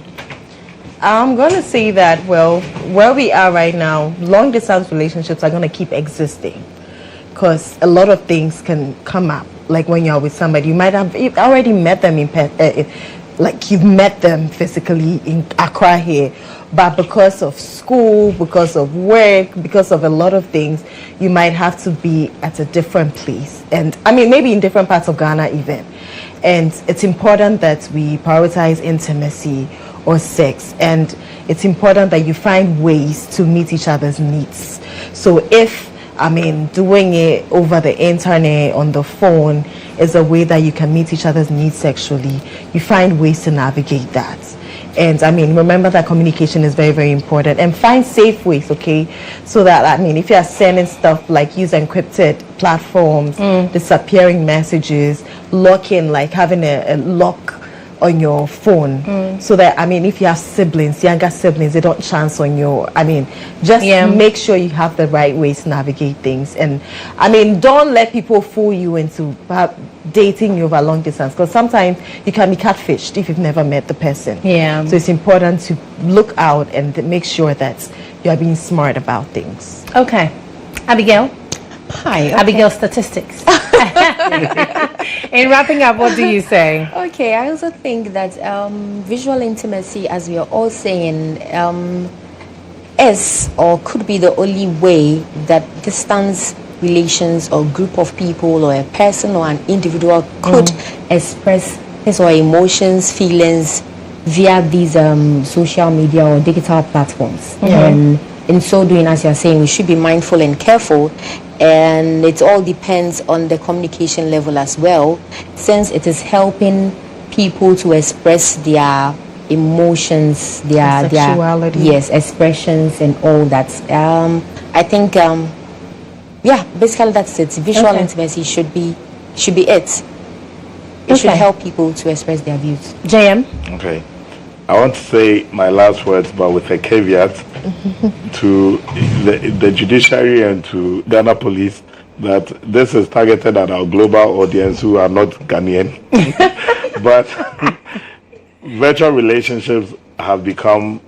Speaker 3: I'm going to say that, well, where we are right now, long distance relationships are going to keep existing because a lot of things can come up. Like when you're with somebody, you've already met them you've met them physically in Accra here, but because of school, because of work, because of a lot of things, you might have to be at a different place. And I mean, maybe in different parts of Ghana even. And it's important that we prioritize intimacy or sex, and it's important that you find ways to meet each other's needs. So if doing it over the internet, on the phone, is a way that you can meet each other's needs sexually, you find ways to navigate that. And remember that communication is very, very important, and find safe ways, okay? So that, if you are sending stuff, like use encrypted platforms, disappearing messages, locking, like having a lock on your phone, so that if you have siblings, younger siblings, they don't chance on your, make sure you have the right ways to navigate things. And don't let people fool you into dating you over long distance, because sometimes you can be catfished if you've never met the person. So it's important to look out and make sure that you are being smart about things.
Speaker 1: Okay, Abigail.
Speaker 4: Hi. Okay.
Speaker 1: Abigail, statistics. In wrapping up, what do you say?
Speaker 4: Okay, I also think that visual intimacy, as we are all saying, is or could be the only way that distance relations or group of people or a person or an individual could express his or her emotions, feelings via these social media or digital platforms. And in so doing, as you're saying, we should be mindful and careful, and it all depends on the communication level as well, since it is helping people to express their emotions, their
Speaker 3: sexuality.
Speaker 4: Yes, expressions and all that. I think basically that's it. Visual intimacy should be it. It should help people to express their views.
Speaker 1: JM?
Speaker 2: Okay. I want to say my last words, but with a caveat to the judiciary and to Ghana Police, that this is targeted at our global audience who are not Ghanaian. But virtual relationships have become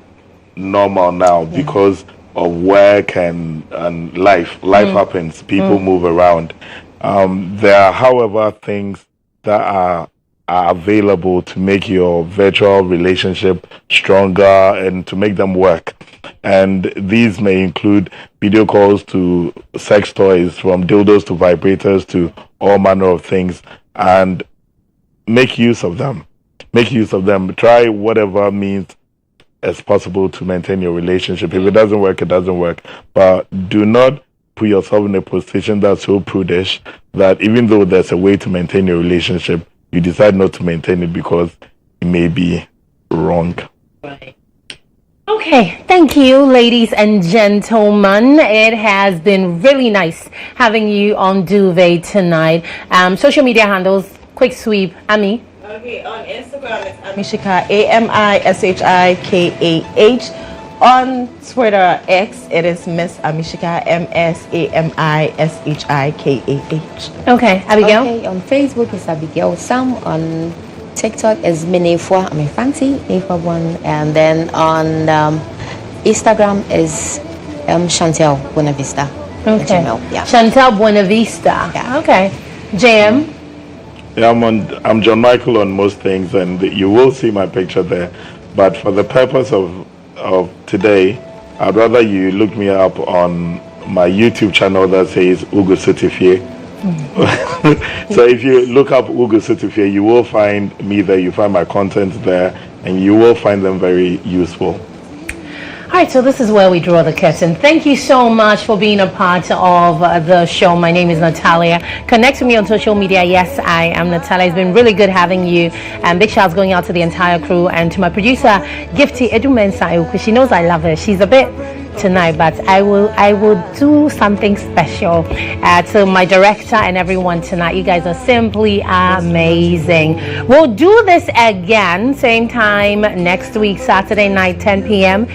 Speaker 2: normal now because of work and life. Life happens. People move around. There are, however, things that are available to make your virtual relationship stronger and to make them work. And these may include video calls to sex toys, from dildos to vibrators to all manner of things, and make use of them. Make use of them. Try whatever means as possible to maintain your relationship. If it doesn't work, it doesn't work. But do not put yourself in a position that's so prudish that even though there's a way to maintain your relationship, you decide not to maintain it because it may be wrong.
Speaker 1: Right. Okay, thank you, ladies and gentlemen. It has been really nice having you on Duvet tonight. Social media handles, quick sweep. Ami?
Speaker 3: Okay, on Instagram it's Amishika, AMISHIKAH. On Twitter X, it is Miss Amishika, MSAMISHIKAH.
Speaker 1: Okay, Abigail?
Speaker 4: Okay, on Facebook it's Abigail Sam. On TikTok is Minefwa, I'm a fancy Nefwa1. And then on Instagram is Chantel Buenavista.
Speaker 1: Okay.
Speaker 4: Yeah.
Speaker 1: Chantel Buenavista.
Speaker 4: Yeah.
Speaker 1: Okay. JM?
Speaker 2: Yeah, I'm John Michael on most things, and you will see my picture there. But for the purpose of today, I'd rather you look me up on my YouTube channel that says Ugo Sutifie. So if you look up Ugo Sutifie, you will find me there, you find my content there, and you will find them very useful.
Speaker 1: All right, so this is where we draw the curtain. Thank you so much for being a part of the show. My name is Natalia. Connect with me on social media. Yes, I am Natalia. It's been really good having you. And big shouts going out to the entire crew and to my producer, Gifty Edumensa, because she knows I love her. She's a bit tonight, but I will do something special to my director and everyone tonight. You guys are simply amazing. We'll do this again, same time next week, Saturday night, 10 p.m.